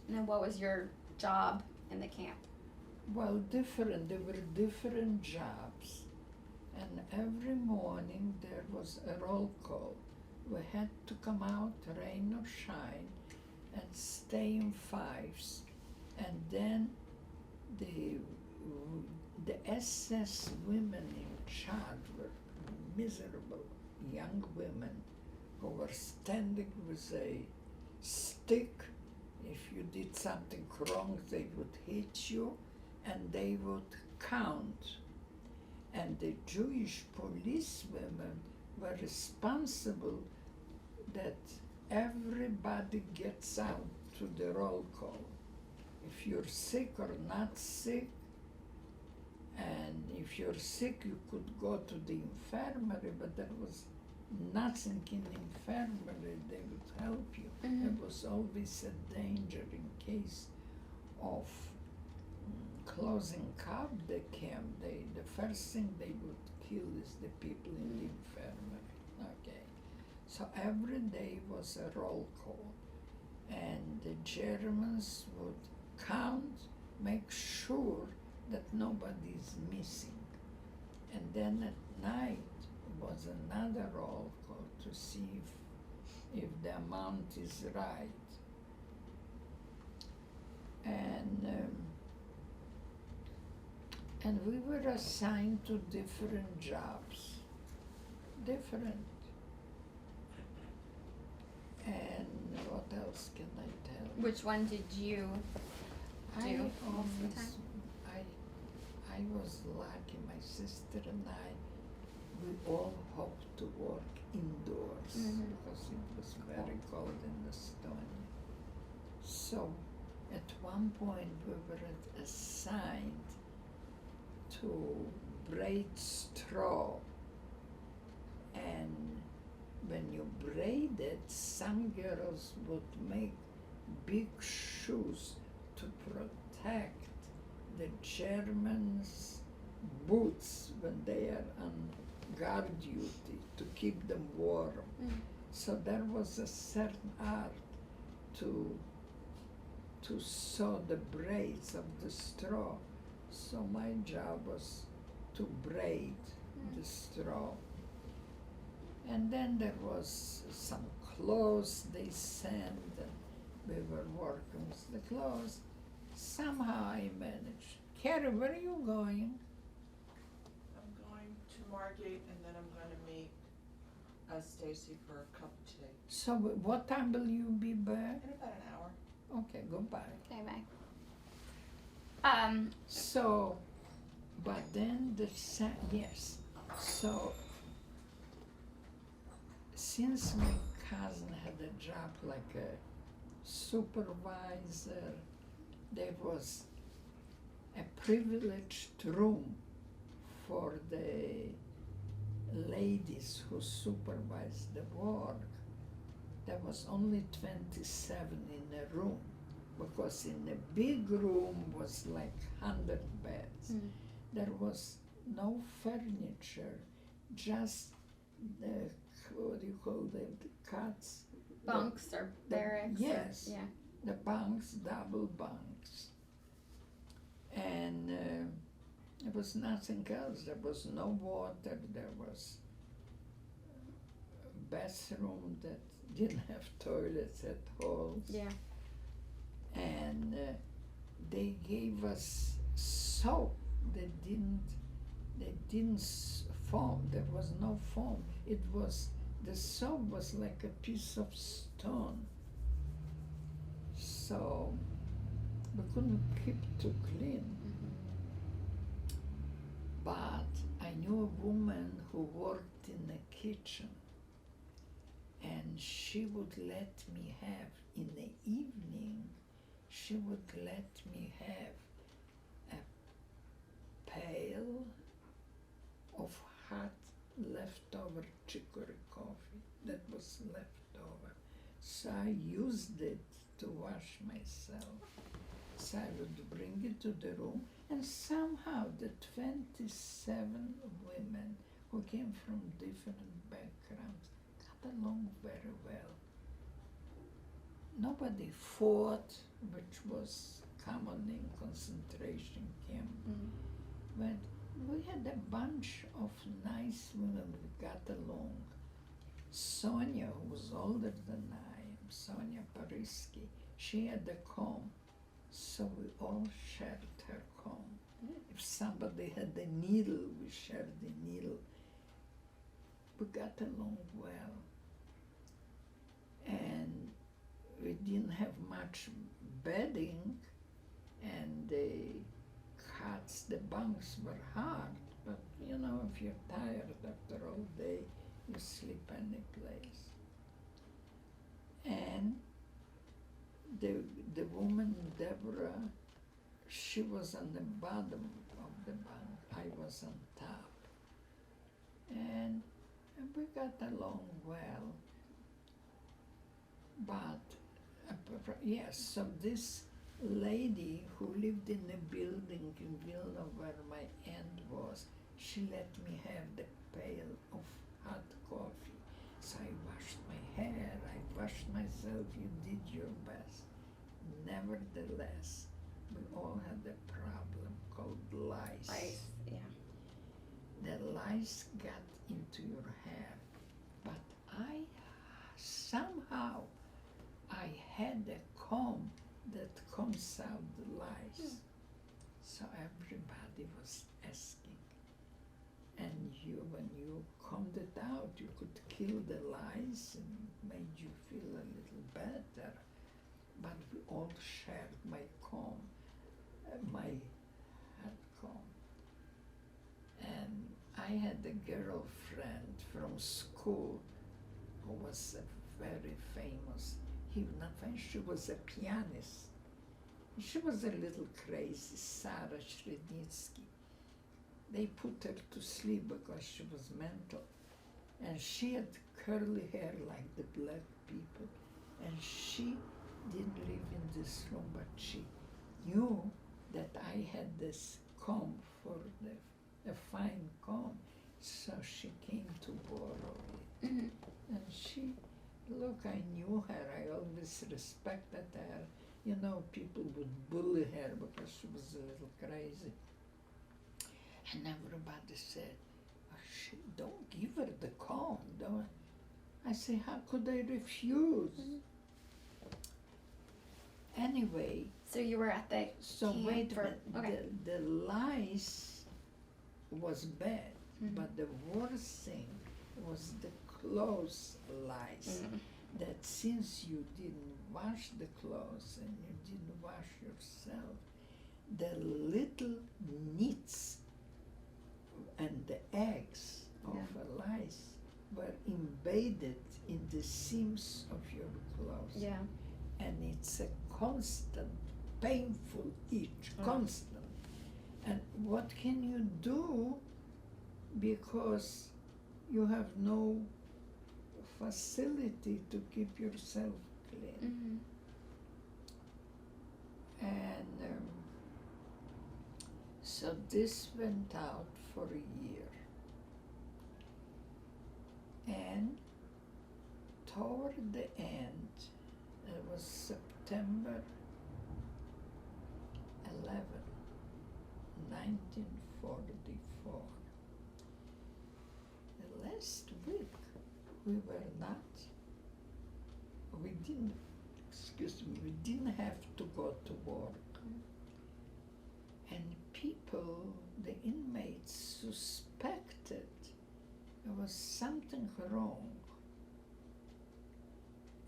then what was your job in the camp? Well, there were different jobs. And every morning there was a roll call. We had to come out, rain or shine, and stay in fives. And then the SS women in charge were miserable young women who were standing with a stick. If you did something wrong, they would hit you, and they would count. And the Jewish policewomen were responsible that everybody gets out to the roll call. If you're sick or not sick, and if you're sick, you could go to the infirmary, but there was nothing in the infirmary they would help you. There was always a danger in case of closing up the camp. The first thing they would kill is the people in the infirmary. Okay, so every day was a roll call, and the Germans would count, make sure that nobody is missing. And then at night was another roll call to see if the amount is right. And we were assigned to different jobs, different. And what else can I tell you? Which one did you do most of the time? I was lucky, my sister and we all hoped to work indoors because it was very cold in Estonia. So at one point we were assigned to braid straw, and when you braided, some girls would make big shoes to protect the Germans' boots when they are on guard duty, to keep them warm. So there was a certain art to sew the braids of the straw. So my job was to braid the straw. And then there was some clothes they sent, and we were working with the clothes. Somehow I managed. Carrie, where are you going? I'm going to Margate, and then I'm going to meet Stacy for a cup of tea. So what time will you be back? In about an hour. Okay, goodbye. Okay, bye. So, but then yes. So, since my cousin had a job like a supervisor, there was a privileged room for the ladies who supervised the work. There was only 27 in a room. because in the big room was like 100 beds. Mm. There was no furniture, just the, what do you call them, the cots? Bunks or barracks? Yes. Or, yeah. The bunks, double bunks. And there was nothing else. There was no water. There was a bathroom that didn't have toilets at all. Yeah. And they gave us soap that didn't foam. There was no foam. The soap was like a piece of stone. So we couldn't keep too clean. Mm-hmm. But I knew a woman who worked in the kitchen, and she would let me have, in the evening, she would let me have a pail of hot leftover chicory coffee that was left over. So I used it to wash myself. So I would bring it to the room, and somehow the 27 women who came from different backgrounds got along very well. Nobody fought, which was common in concentration camp. Mm. But we had a bunch of nice women who got along. Sonia, who was older than I am, Sonia Parisky, she had a comb, so we all shared her comb. If somebody had a needle, we shared the needle. We got along well. And we didn't have much bedding, and the cots, the bunks were hard, but you know, if you're tired after all day, you sleep any place. And the woman, Deborah, she was on the bottom of the bunk, I was on top. And we got along well. But, yes, so this lady who lived in a building in Vilna where my aunt was, she let me have the pail of hot coffee. So I washed my hair, I washed myself, you did your best. Nevertheless, we all had a problem called lice. Lice, yeah. The lice got into your hair, but somehow I had a comb that combs out the lice. So everybody was asking. And when you combed it out, you could kill the lice and made you feel a little better. But we all shared my comb, my hat comb. And I had a girlfriend from school who was very famous. She was a pianist. She was a little crazy, Sarah Shrednitsky. They put her to sleep because she was mental. And she had curly hair like the black people. And she didn't live in this room, but she knew that I had this comb for a fine comb. So she came to borrow it. Mm-hmm. And she, look, I knew her. I always respected her. You know, people would bully her because she was a little crazy. And everybody said, oh, don't give her the comb, don't. I say, how could I refuse? Mm-hmm. Anyway. So you were at the So camp wait a for, minute, okay. the lice was bad, Mm-hmm. but the worst thing was the clothes lice. Mm. That since you didn't wash the clothes and you didn't wash yourself, the little nits and the eggs of a lice were embedded in the seams of your clothes. Yeah. And it's a constant, painful itch, constant. And what can you do because you have no facility to keep yourself clean? Mm-hmm. So this went out for a year. And toward the end, it was September 11, 1944. The last week we didn't have to go to work. And people, the inmates, suspected there was something wrong.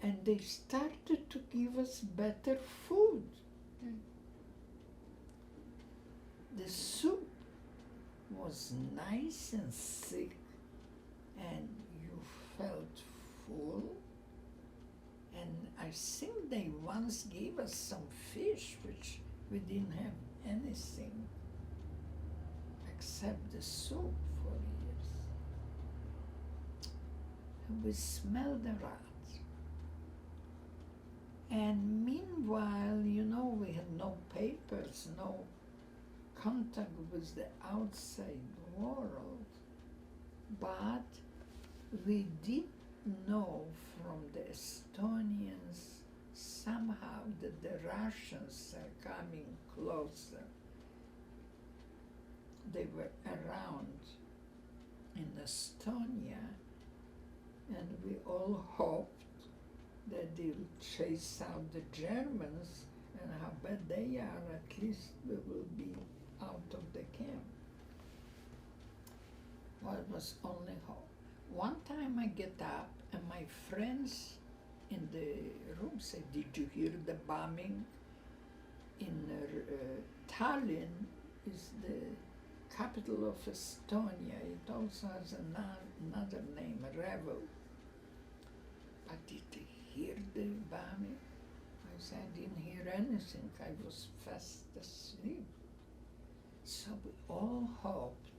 And they started to give us better food. Mm. The soup was nice and thick, and you felt full. And I think they once gave us some fish, which we didn't have anything except the soup for years. And we smelled the rats. And meanwhile, we had no papers, no contact with the outside world, but we did know from the Estonians somehow that the Russians are coming closer. They were around in Estonia, and we all hoped that they'll chase out the Germans, and how bad they are, at least we will be out of the camp. Well, it was only hope. One time I get up and my friends in the room say, "Did you hear the bombing in Tallinn is the capital of Estonia. It also has another name, Revel. But did they hear the bombing?" I said, "I didn't hear anything. I was fast asleep." So we all hoped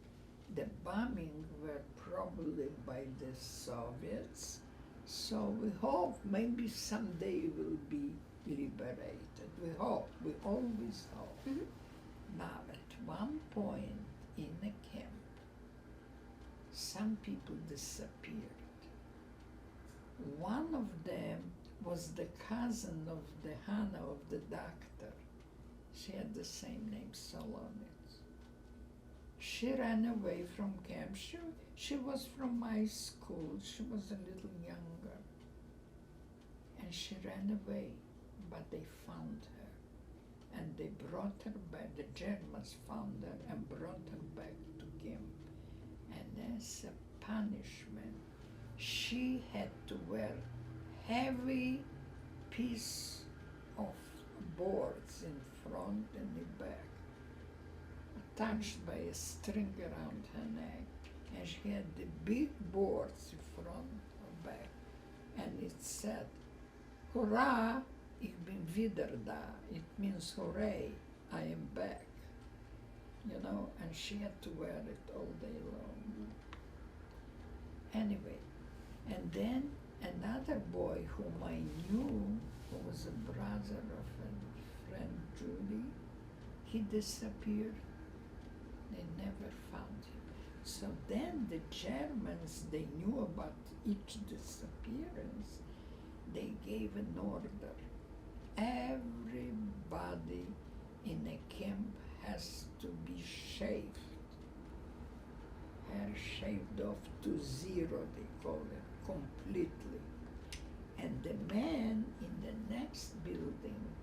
the bombing were probably by the Soviets. So we hope maybe someday we'll be liberated. We hope. We always hope. Mhm. Now, at one point in a camp, some people disappeared. One of them was the cousin of the Hannah, of the doctor. She had the same name, Solonitz. She ran away from camp. She was from my school. She was a little younger. And she ran away, but they found her. And they brought her back. The Germans found her and brought her back to camp. And as a punishment, she had to wear heavy piece of boards in front and in back, attached by a string around her neck. And she had the big boards in front or back. And it said, "Hurrah, ich bin wieder da." It means, "Hooray, I am back." And she had to wear it all day long. Anyway, and then another boy whom I knew, who was a brother of a friend, Julie, he disappeared. They never found him. So then the Germans, they knew about each disappearance. They gave an order. Everybody in a camp has to be shaved. Hair shaved off to zero, they call it, completely. And the men in the next building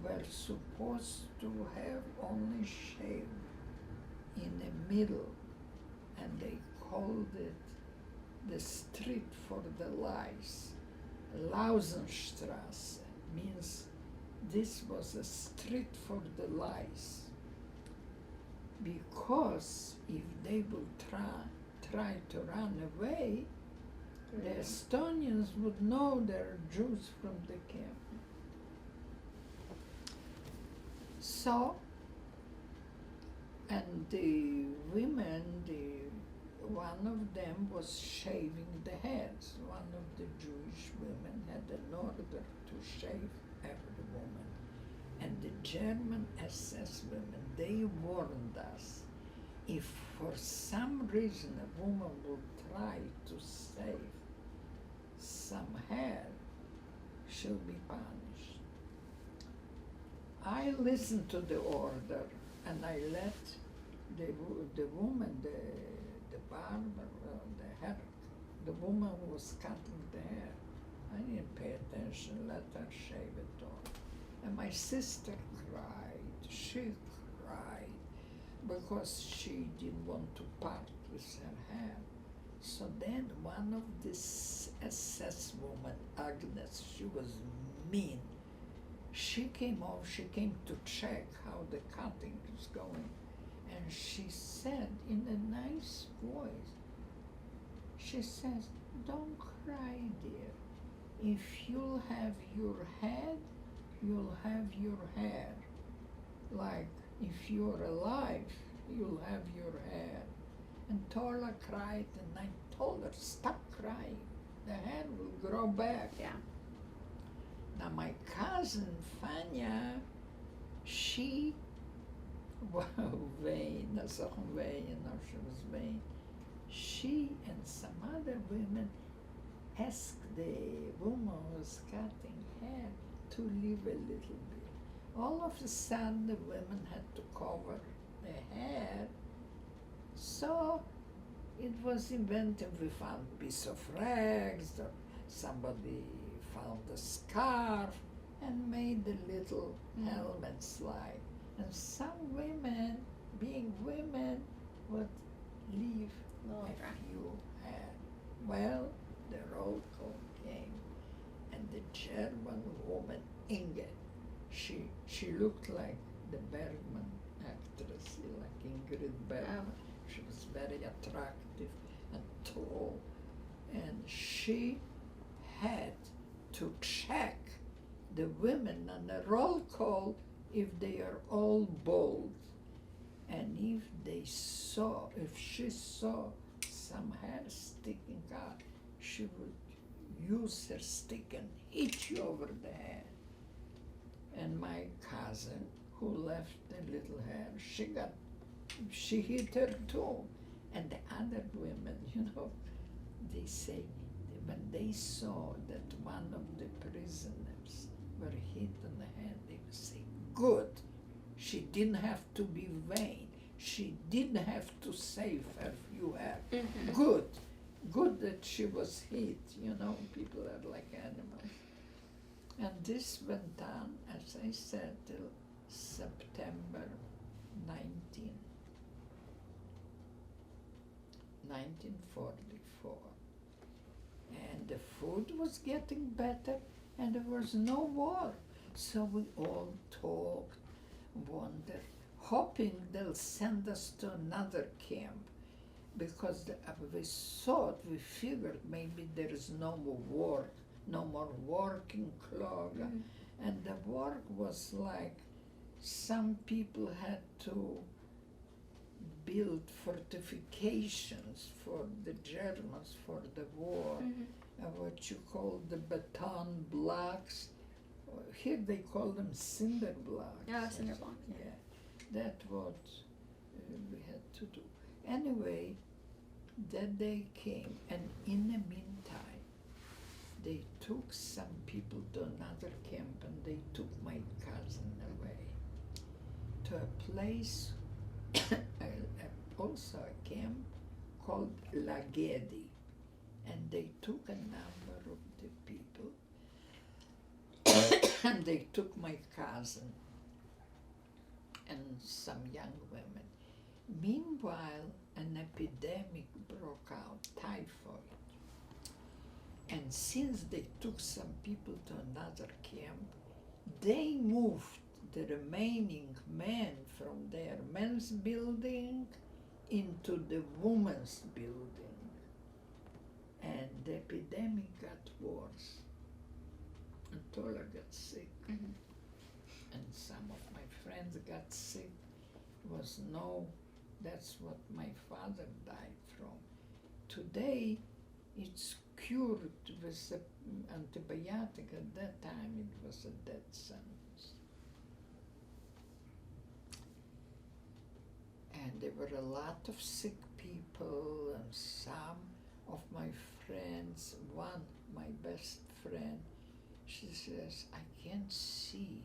were supposed to have only shaved in the middle, and they called it the street for the lice. Lausenstrasse means this was a street for the lice. Because if they will try to run away, the Estonians would know they're Jews from the camp. So, and the women, one of them was shaving the heads. One of the Jewish women had an order to shave every woman. And the German SS women, they warned us, if for some reason a woman will try to save some hair, she'll be punished. I listened to the order and I let the woman, the barber, the woman who was cutting the hair, I didn't pay attention, let her shave it off. And my sister cried, she cried, because she didn't want to part with her hair. So then one of this SS woman, Agnes, she was mean. She came to check how the cutting is going. And she said in a nice voice, she says, don't cry, dear. If you'll have your head, you'll have your hair. Like, if you're alive, you'll have your hair. And Torla cried, and I told her, stop crying. The hair will grow back. Yeah. Now my cousin, Fania, she was vain, she was vain. She and some other women asked the woman who was cutting hair to leave a little bit. All of a sudden, the women had to cover the hair. So it was invented. We found a piece of rags, or somebody found a scarf and made the little helmets like. And some women, being women, would leave a few hair. Well, the roll call came, and the German woman, Inge, she looked like the Bergman actress, like Ingrid Bergman. Oh. She was very attractive and tall, and she had to check the women on the roll call if they are all bald. And if she saw some hair sticking out, she would use her stick and hit you over the head. And my cousin, who left the little hair, she hit her too. And the other women, they say, when they saw that one of the prisoners were hit on the head, they would say, good, she didn't have to be vain. She didn't have to save her few hair. Mm-hmm. Good that she was hit, people are like animals. And this went on, as I said, till September 1944. And the food was getting better, and there was no war. So we all talked, wondered, hoping they'll send us to another camp, because we figured maybe there is no more work, no more working clothes. Mm-hmm. And the work was like, some people had to build fortifications for the Germans for the war, what you call the beton blocks. Here they call them cinder blocks. Oh, cinder blocks. Yeah, that's what we had to do. Anyway, that day came, and in the meantime, they took some people to another camp, and they took my cousin away to a place, also a camp called Lagedi, and they took a number of the people, and they took my cousin and some young women. Meanwhile, an epidemic broke out, typhoid. And since they took some people to another camp, they moved the remaining men from their men's building into the women's building. And the epidemic got worse. And Tola got sick. Mm-hmm. And some of my friends got sick. That's what my father died from. Today, it's cured with an antibiotic. At that time, it was a death sentence. were a lot of sick people, and some of my friends, one, my best friend, she says, I can't see,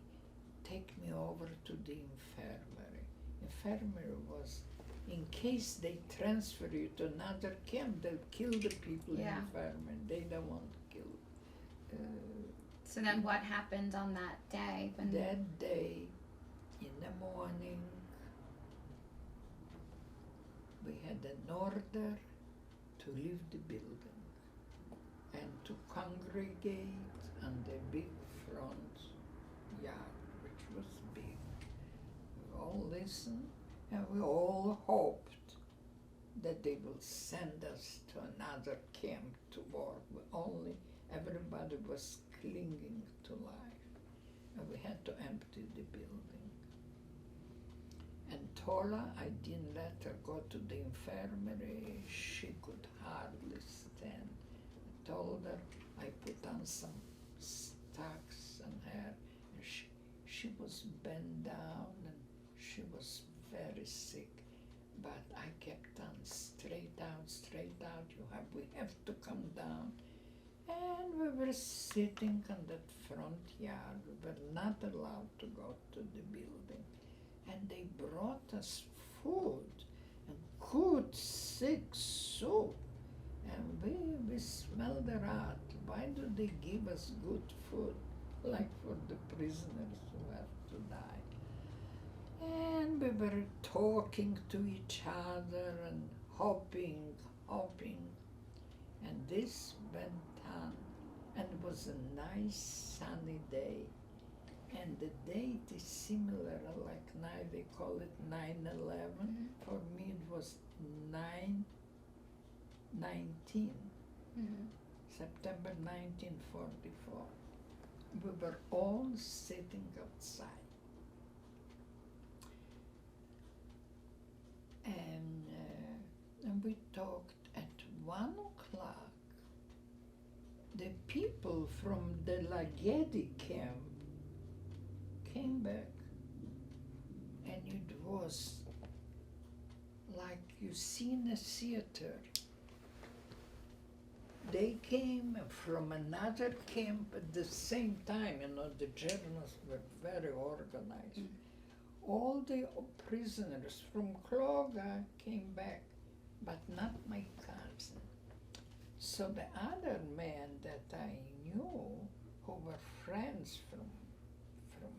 take me over to the infirmary. Infirmary was, in case they transfer you to another camp, they'll kill the people in Yeah. infirmary. They don't want to kill. So then what happened on that day? That day, in the morning, we had an order to leave the building and to congregate on the big front yard, which was big. We all listened and we all hoped that they will send us to another camp to work. Everybody was clinging to life, and we had to empty the building. And Tola, I didn't let her go to the infirmary. She could hardly stand. I told her, I put on some stocks on her, and she was bent down and she was very sick. But I kept on straight out, we have to come down. And we were sitting on that front yard. We were not allowed to go to the building. And they brought us food and good, thick soup. And we smelled it out. Why do they give us good food, like for the prisoners who have to die? And we were talking to each other and hoping. And this went on, and it was a nice sunny day. And the date is similar, like now they call it 9/11. For me it was 9/19, September 1944. We were all sitting outside. And we talked. At 1 o'clock, the people from the Lagedi camp came back, and it was like you see in a theater. They came from another camp at the same time. The Germans were very organized. All the prisoners from Kloga came back, but not my cousin. So the other men that I knew, who were friends from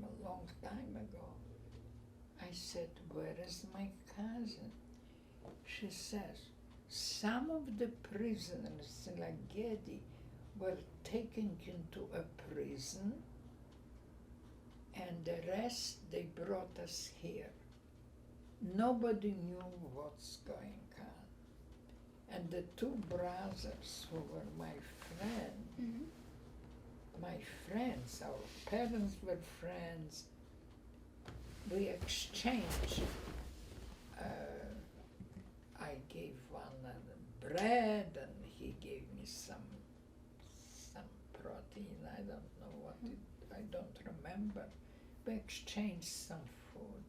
a long time ago, I said, where is my cousin? She says, some of the prisoners in Lagedi were taken into a prison, and the rest they brought us here. Nobody knew what's going on. And the two brothers who were my friends, our parents were friends, we exchanged. I gave one bread and he gave me some protein. I don't know what I don't remember. We exchanged some food.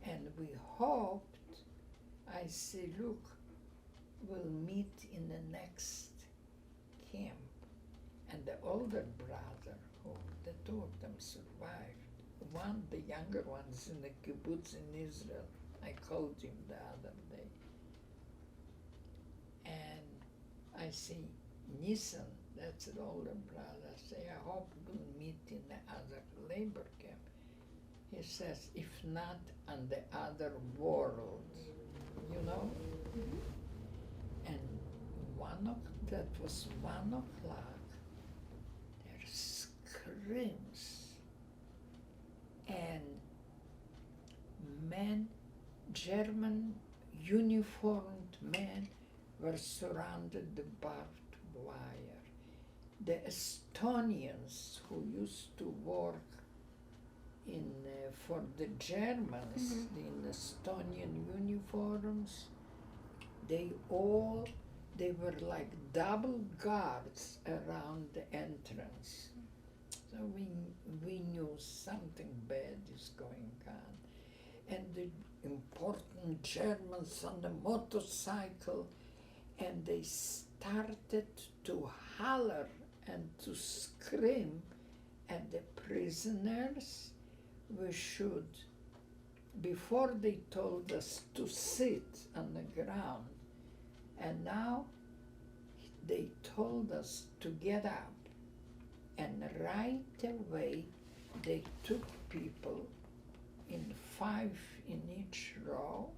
And we hoped, I say, look, we'll meet in the next camp. And the older brother, the two of them survived. One, the younger one, is in the kibbutz in Israel. I called him the other day. And I say, Nissan, that's the older brother, I say, I hope we'll meet in the other labor camp. He says, if not on the other world, you know? And that was 1 o'clock, there screams, and men, German uniformed men, were surrounded the barbed wire. The Estonians who used to work for the Germans in Estonian uniforms, they were like double guards around the entrance. So we knew something bad is going on. And the important Germans on the motorcycle, and they started to holler and to scream at the prisoners. We should, before they told us to sit on the ground, and now they told us to get up. And right away they took people in 5 in each row.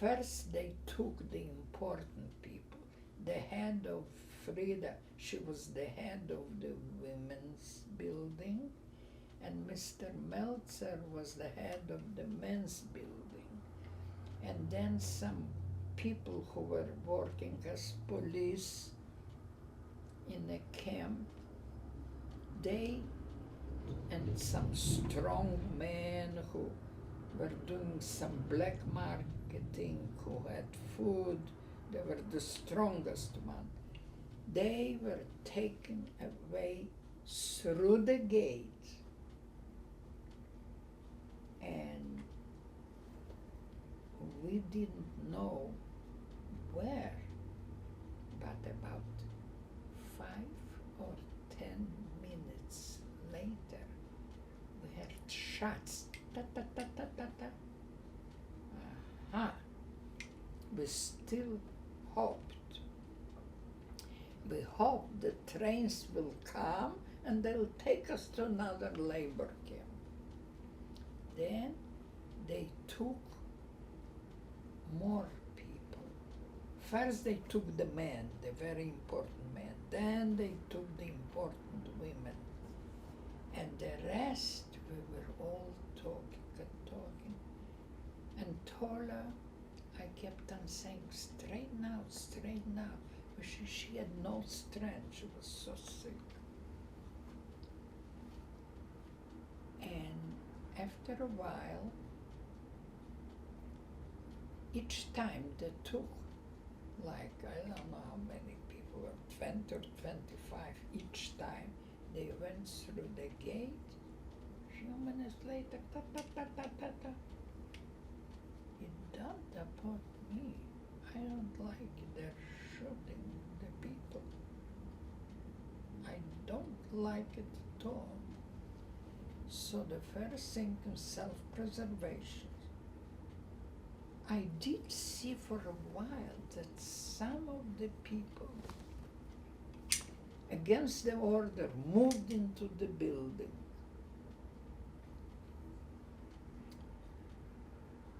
First they took the important people. The head of Frida, she was the head of the women's building, and Mr. Meltzer was the head of the men's building. And then some people who were working as police in a camp, they and some strong men who were doing some black marketing, who had food, they were the strongest one. They were taken away through the gate, and we didn't know where, but about 5 or 10 minutes later, we heard shots. Ta ta ta ta ta ta. Aha. We still hoped. We hope the trains will come and they'll take us to another labor camp. Then they took more people. First they took the men, the very important men. Then they took the important women. And the rest, we were all talking and talking. And Tola, I kept on saying, straighten out, straighten out. But she had no strength, she was so sick. And after a while, each time they took, like, I don't know how many people, 20 or 25 each time, they went through the gate. A few minutes later, ta ta ta ta ta ta. It dawned upon me, I don't like it, they're shooting the people. I don't like it at all. So the first thing is self-preservation. I did see for a while that some of the people, against the order, moved into the building.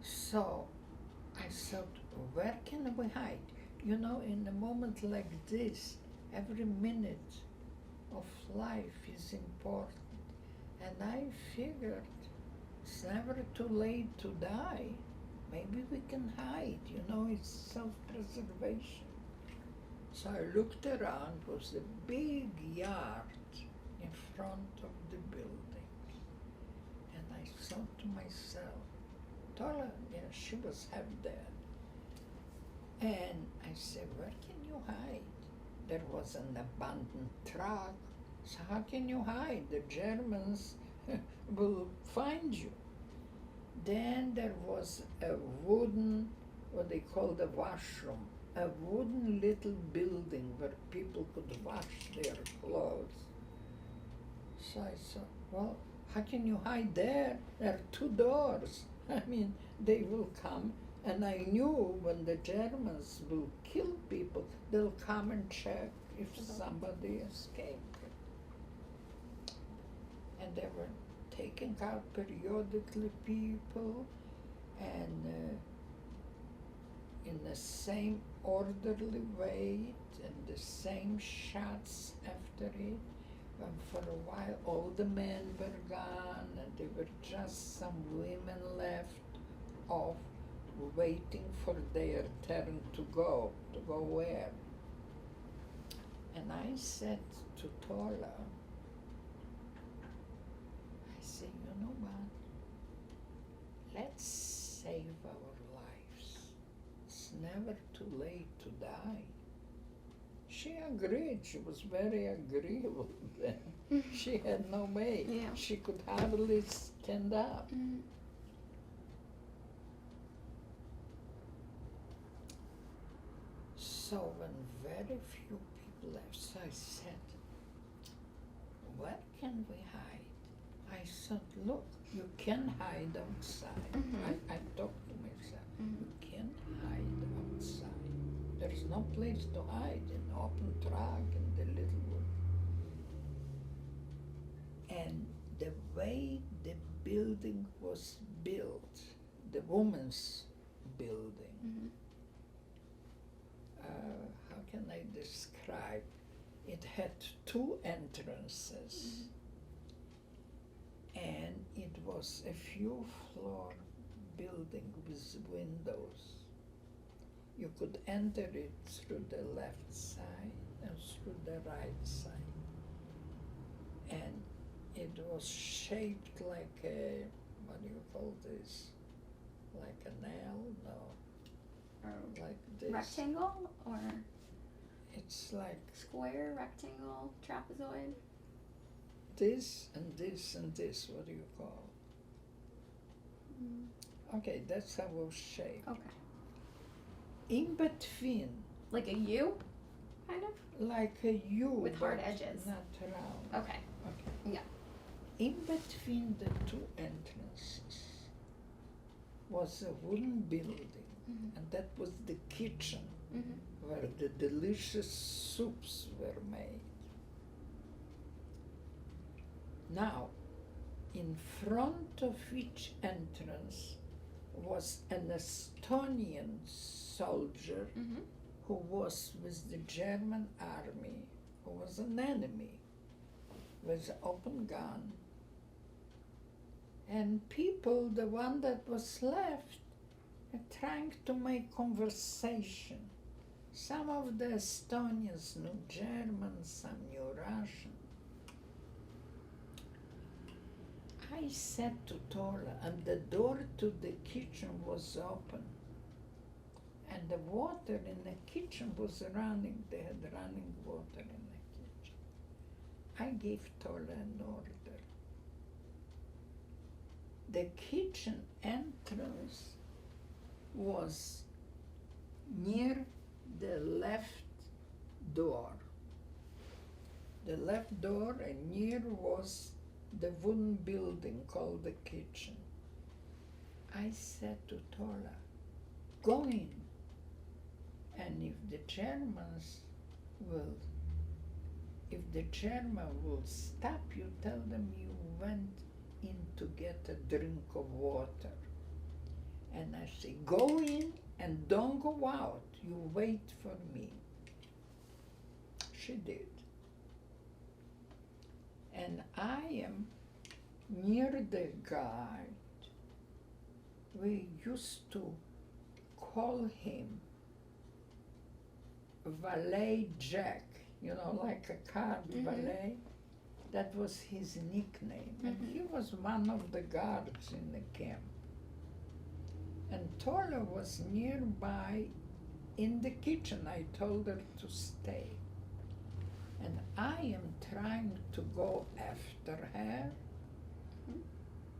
So I thought, where can we hide? You know, in a moment like this, every minute of life is important. And I figured it's never too late to die. Maybe we can hide, you know, it's self-preservation. So I looked around, it was a big yard in front of the building. And I thought to myself, Tola, yeah, she was half dead. And I said, where can you hide? There was an abandoned truck. So how can you hide? The Germans will find you. Then there was a wooden, what they call the washroom, a wooden little building where people could wash their clothes. So I thought, well, how can you hide there? There are 2 doors. I mean, they will come. And I knew when the Germans will kill people, they'll come and check if somebody escaped. And they were taking out periodically people, and in the same orderly way, and the same shots after it. And for a while, all the men were gone, and there were just some women left off, waiting for their turn to go where? And I said to Tola, I said, you know what? Let's save our lives. It's never too late to die. She agreed. She was very agreeable then. She had no way. Yeah. She could hardly stand up. Mm. So when very few people left, so I said, where can we hide? I said, look, you can hide outside. Mhm. I talked to myself, Mhm. you can hide outside. There's no place to hide in open truck in the little wood. And the way the building was built, the woman's building, Mhm. how can I describe? It had two entrances, and it was a few floor building with windows. You could enter it through the left side and through the right side. And it was shaped like a, what do you call this? Like an L? No, Or like this. rectangle or It's like square, rectangle, trapezoid? this and this and this, what do you call? Okay, that's how it was shaped. Okay. In between, Like a U, kind of? like a U. With hard but edges. Not round. Okay. Okay. Yeah. In between the two entrances was a wooden building, Mhm. and that was the kitchen Mhm. where the delicious soups were made. Now, in front of each entrance was an Estonian soldier Mhm. who was with the German army, who was an enemy, with an open gun. And people, the one that was left, were trying to make conversation. Some of the Estonians knew German, some knew Russian. I said to Tola, and the door to the kitchen was open, and the water in the kitchen was running. They had running water in the kitchen. I gave Tola an order. The kitchen entrance was near the left door. The left door, and near was the wooden building called the kitchen. I said to Tola, go in, and if the German will stop you, tell them you went in to get a drink of water. And I say, go in and don't go out, you wait for me. She did. And I am near the guard. We used to call him Valet Jack, like a car valet. That was his nickname. And he was one of the guards in the camp. And Tola was nearby in the kitchen. I told her to stay. And I am trying to go after her.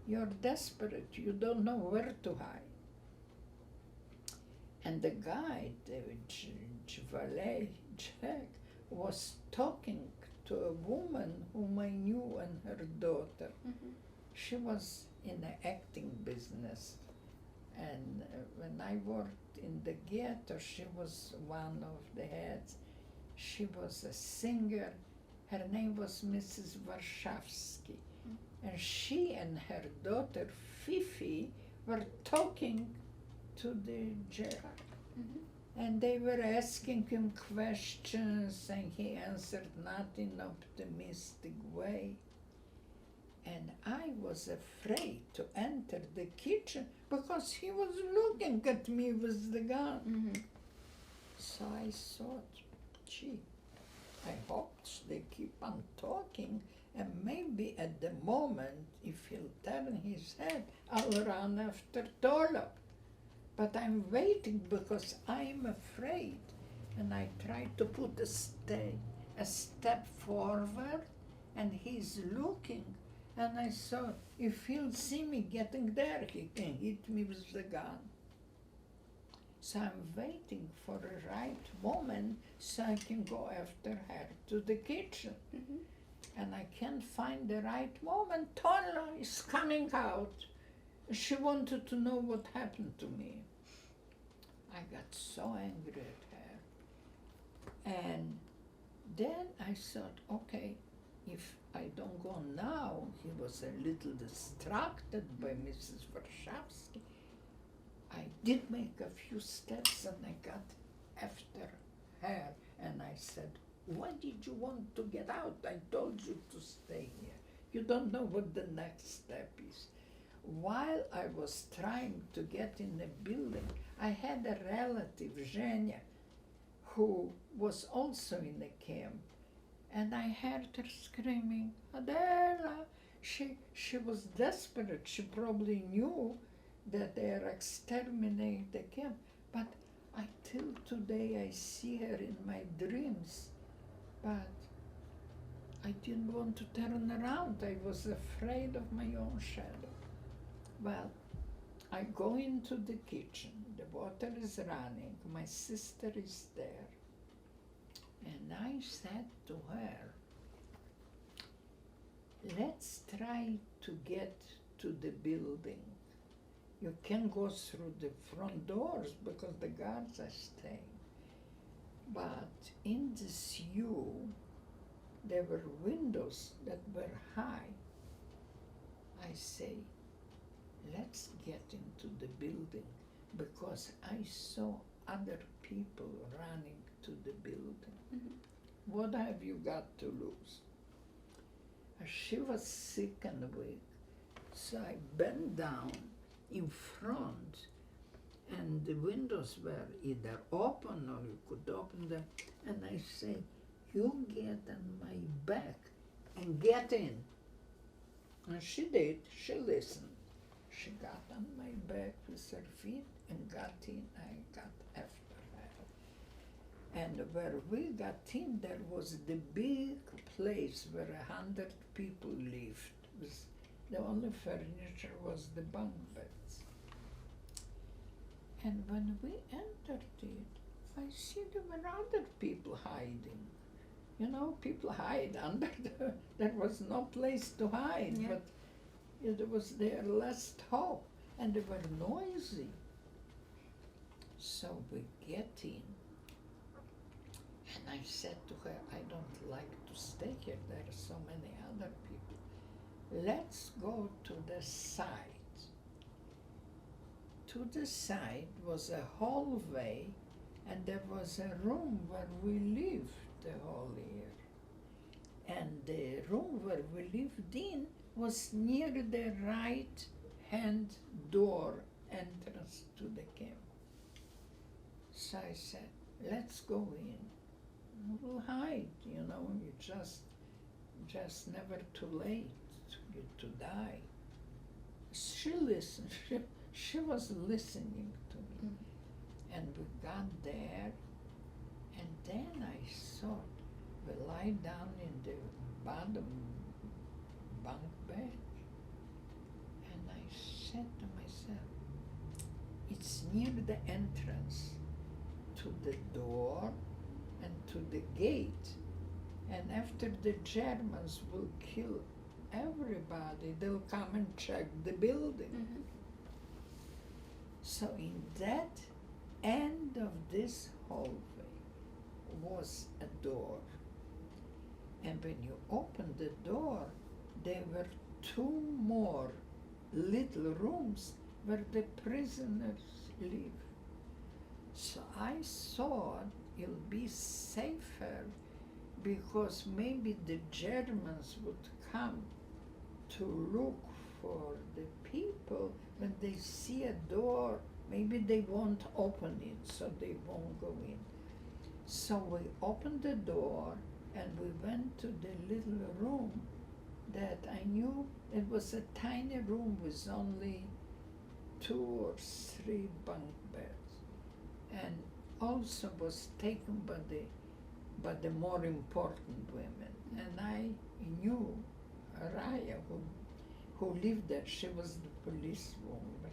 You're desperate. You don't know where to hide. And the guy, the valet Jack, was talking to a woman whom I knew and her daughter. She was in the acting business. And when I worked in the ghetto, she was one of the heads. She was a singer. Her name was Mrs. Warszawski. And she and her daughter, Fifi, were talking to the jailer. And they were asking him questions, and he answered not in an optimistic way. And I was afraid to enter the kitchen because he was looking at me with the gun. So I thought, gee, I hope they keep on talking, and maybe at the moment, if he'll turn his head, I'll run after Tola. But I'm waiting because I'm afraid. And I try to put a step forward, and he's looking. And I thought, if he'll see me getting there, he can hit me with the gun. So I'm waiting for the right moment so I can go after her to the kitchen. Mhm. And I can't find the right moment. Tola is coming out. She wanted to know what happened to me. I got so angry at her. And then I thought, okay, if I don't go now, he was a little distracted by Mrs. Warshawski. I did make a few steps and I got after her and I said, why did you want to get out? I told you to stay here. You don't know what the next step is. While I was trying to get in the building, I had a relative, Zhenya, who was also in the camp. And I heard her screaming, Adele! She was desperate. She probably knew that they are exterminating the camp. But till today I see her in my dreams. But I didn't want to turn around. I was afraid of my own shadow. Well, I go into the kitchen. The water is running. My sister is there. And I said to her, let's try to get to the building. You can go through the front doors because the guards are staying. But in this U, there were windows that were high. I say, let's get into the building because I saw other people running to the building. Mhm. What have you got to lose? She was sick and weak, so I bent down in front and the windows were either open or you could open them, and I say, you get on my back and get in. And she did, she listened. She got on my back with her feet and got in. I got after her. And where we got in, there was the big place where 100 people lived. The only furniture was the bunk beds. And when we entered it, I see there were other people hiding. You know, people hide under there was no place to hide, Yeah. but it was their last hope, and they were noisy. So we get in, and I said to her, I don't like to stay here, there are so many other people. Let's go to the side. To the side was a hallway, and there was a room where we lived the whole year. And the room where we lived in was near the right-hand door entrance to the camp. So I said, let's go in. We'll hide, you know, you just never too late to die. She listened, she was listening to me. Mhm. And we got there, and then I saw we lie down in the bottom bunk bed, and I said to myself, it's near the entrance to the door and to the gate, and after the Germans will kill everybody, they'll come and check the building. Mhm. So in that end of this hallway was a door. And when you opened the door, there were two more little rooms where the prisoners live. So I thought it'll be safer because maybe the Germans would come to look for the people. When they see a door, maybe they won't open it, so they won't go in. So we opened the door and we went to the little room that I knew it was a tiny room with only 2 or 3 bunk beds, and also was taken by the more important women. And I knew Raya, who lived there. She was the policewoman, but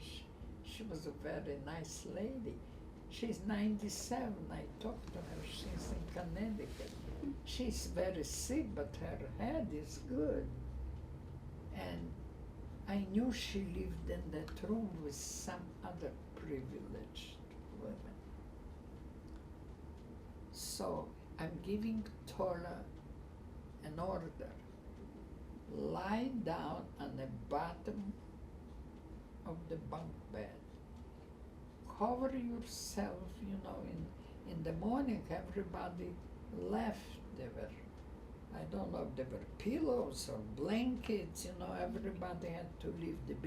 she was a very nice lady. She's 97. I talked to her. She's in Connecticut. She's very sick, but her head is good. And I knew she lived in that room with some other privileged women. So I'm giving Tola an order. Lie down on the bottom of the bunk bed. Cover yourself, in the morning everybody left. I don't know if there were pillows or blankets, everybody had to leave the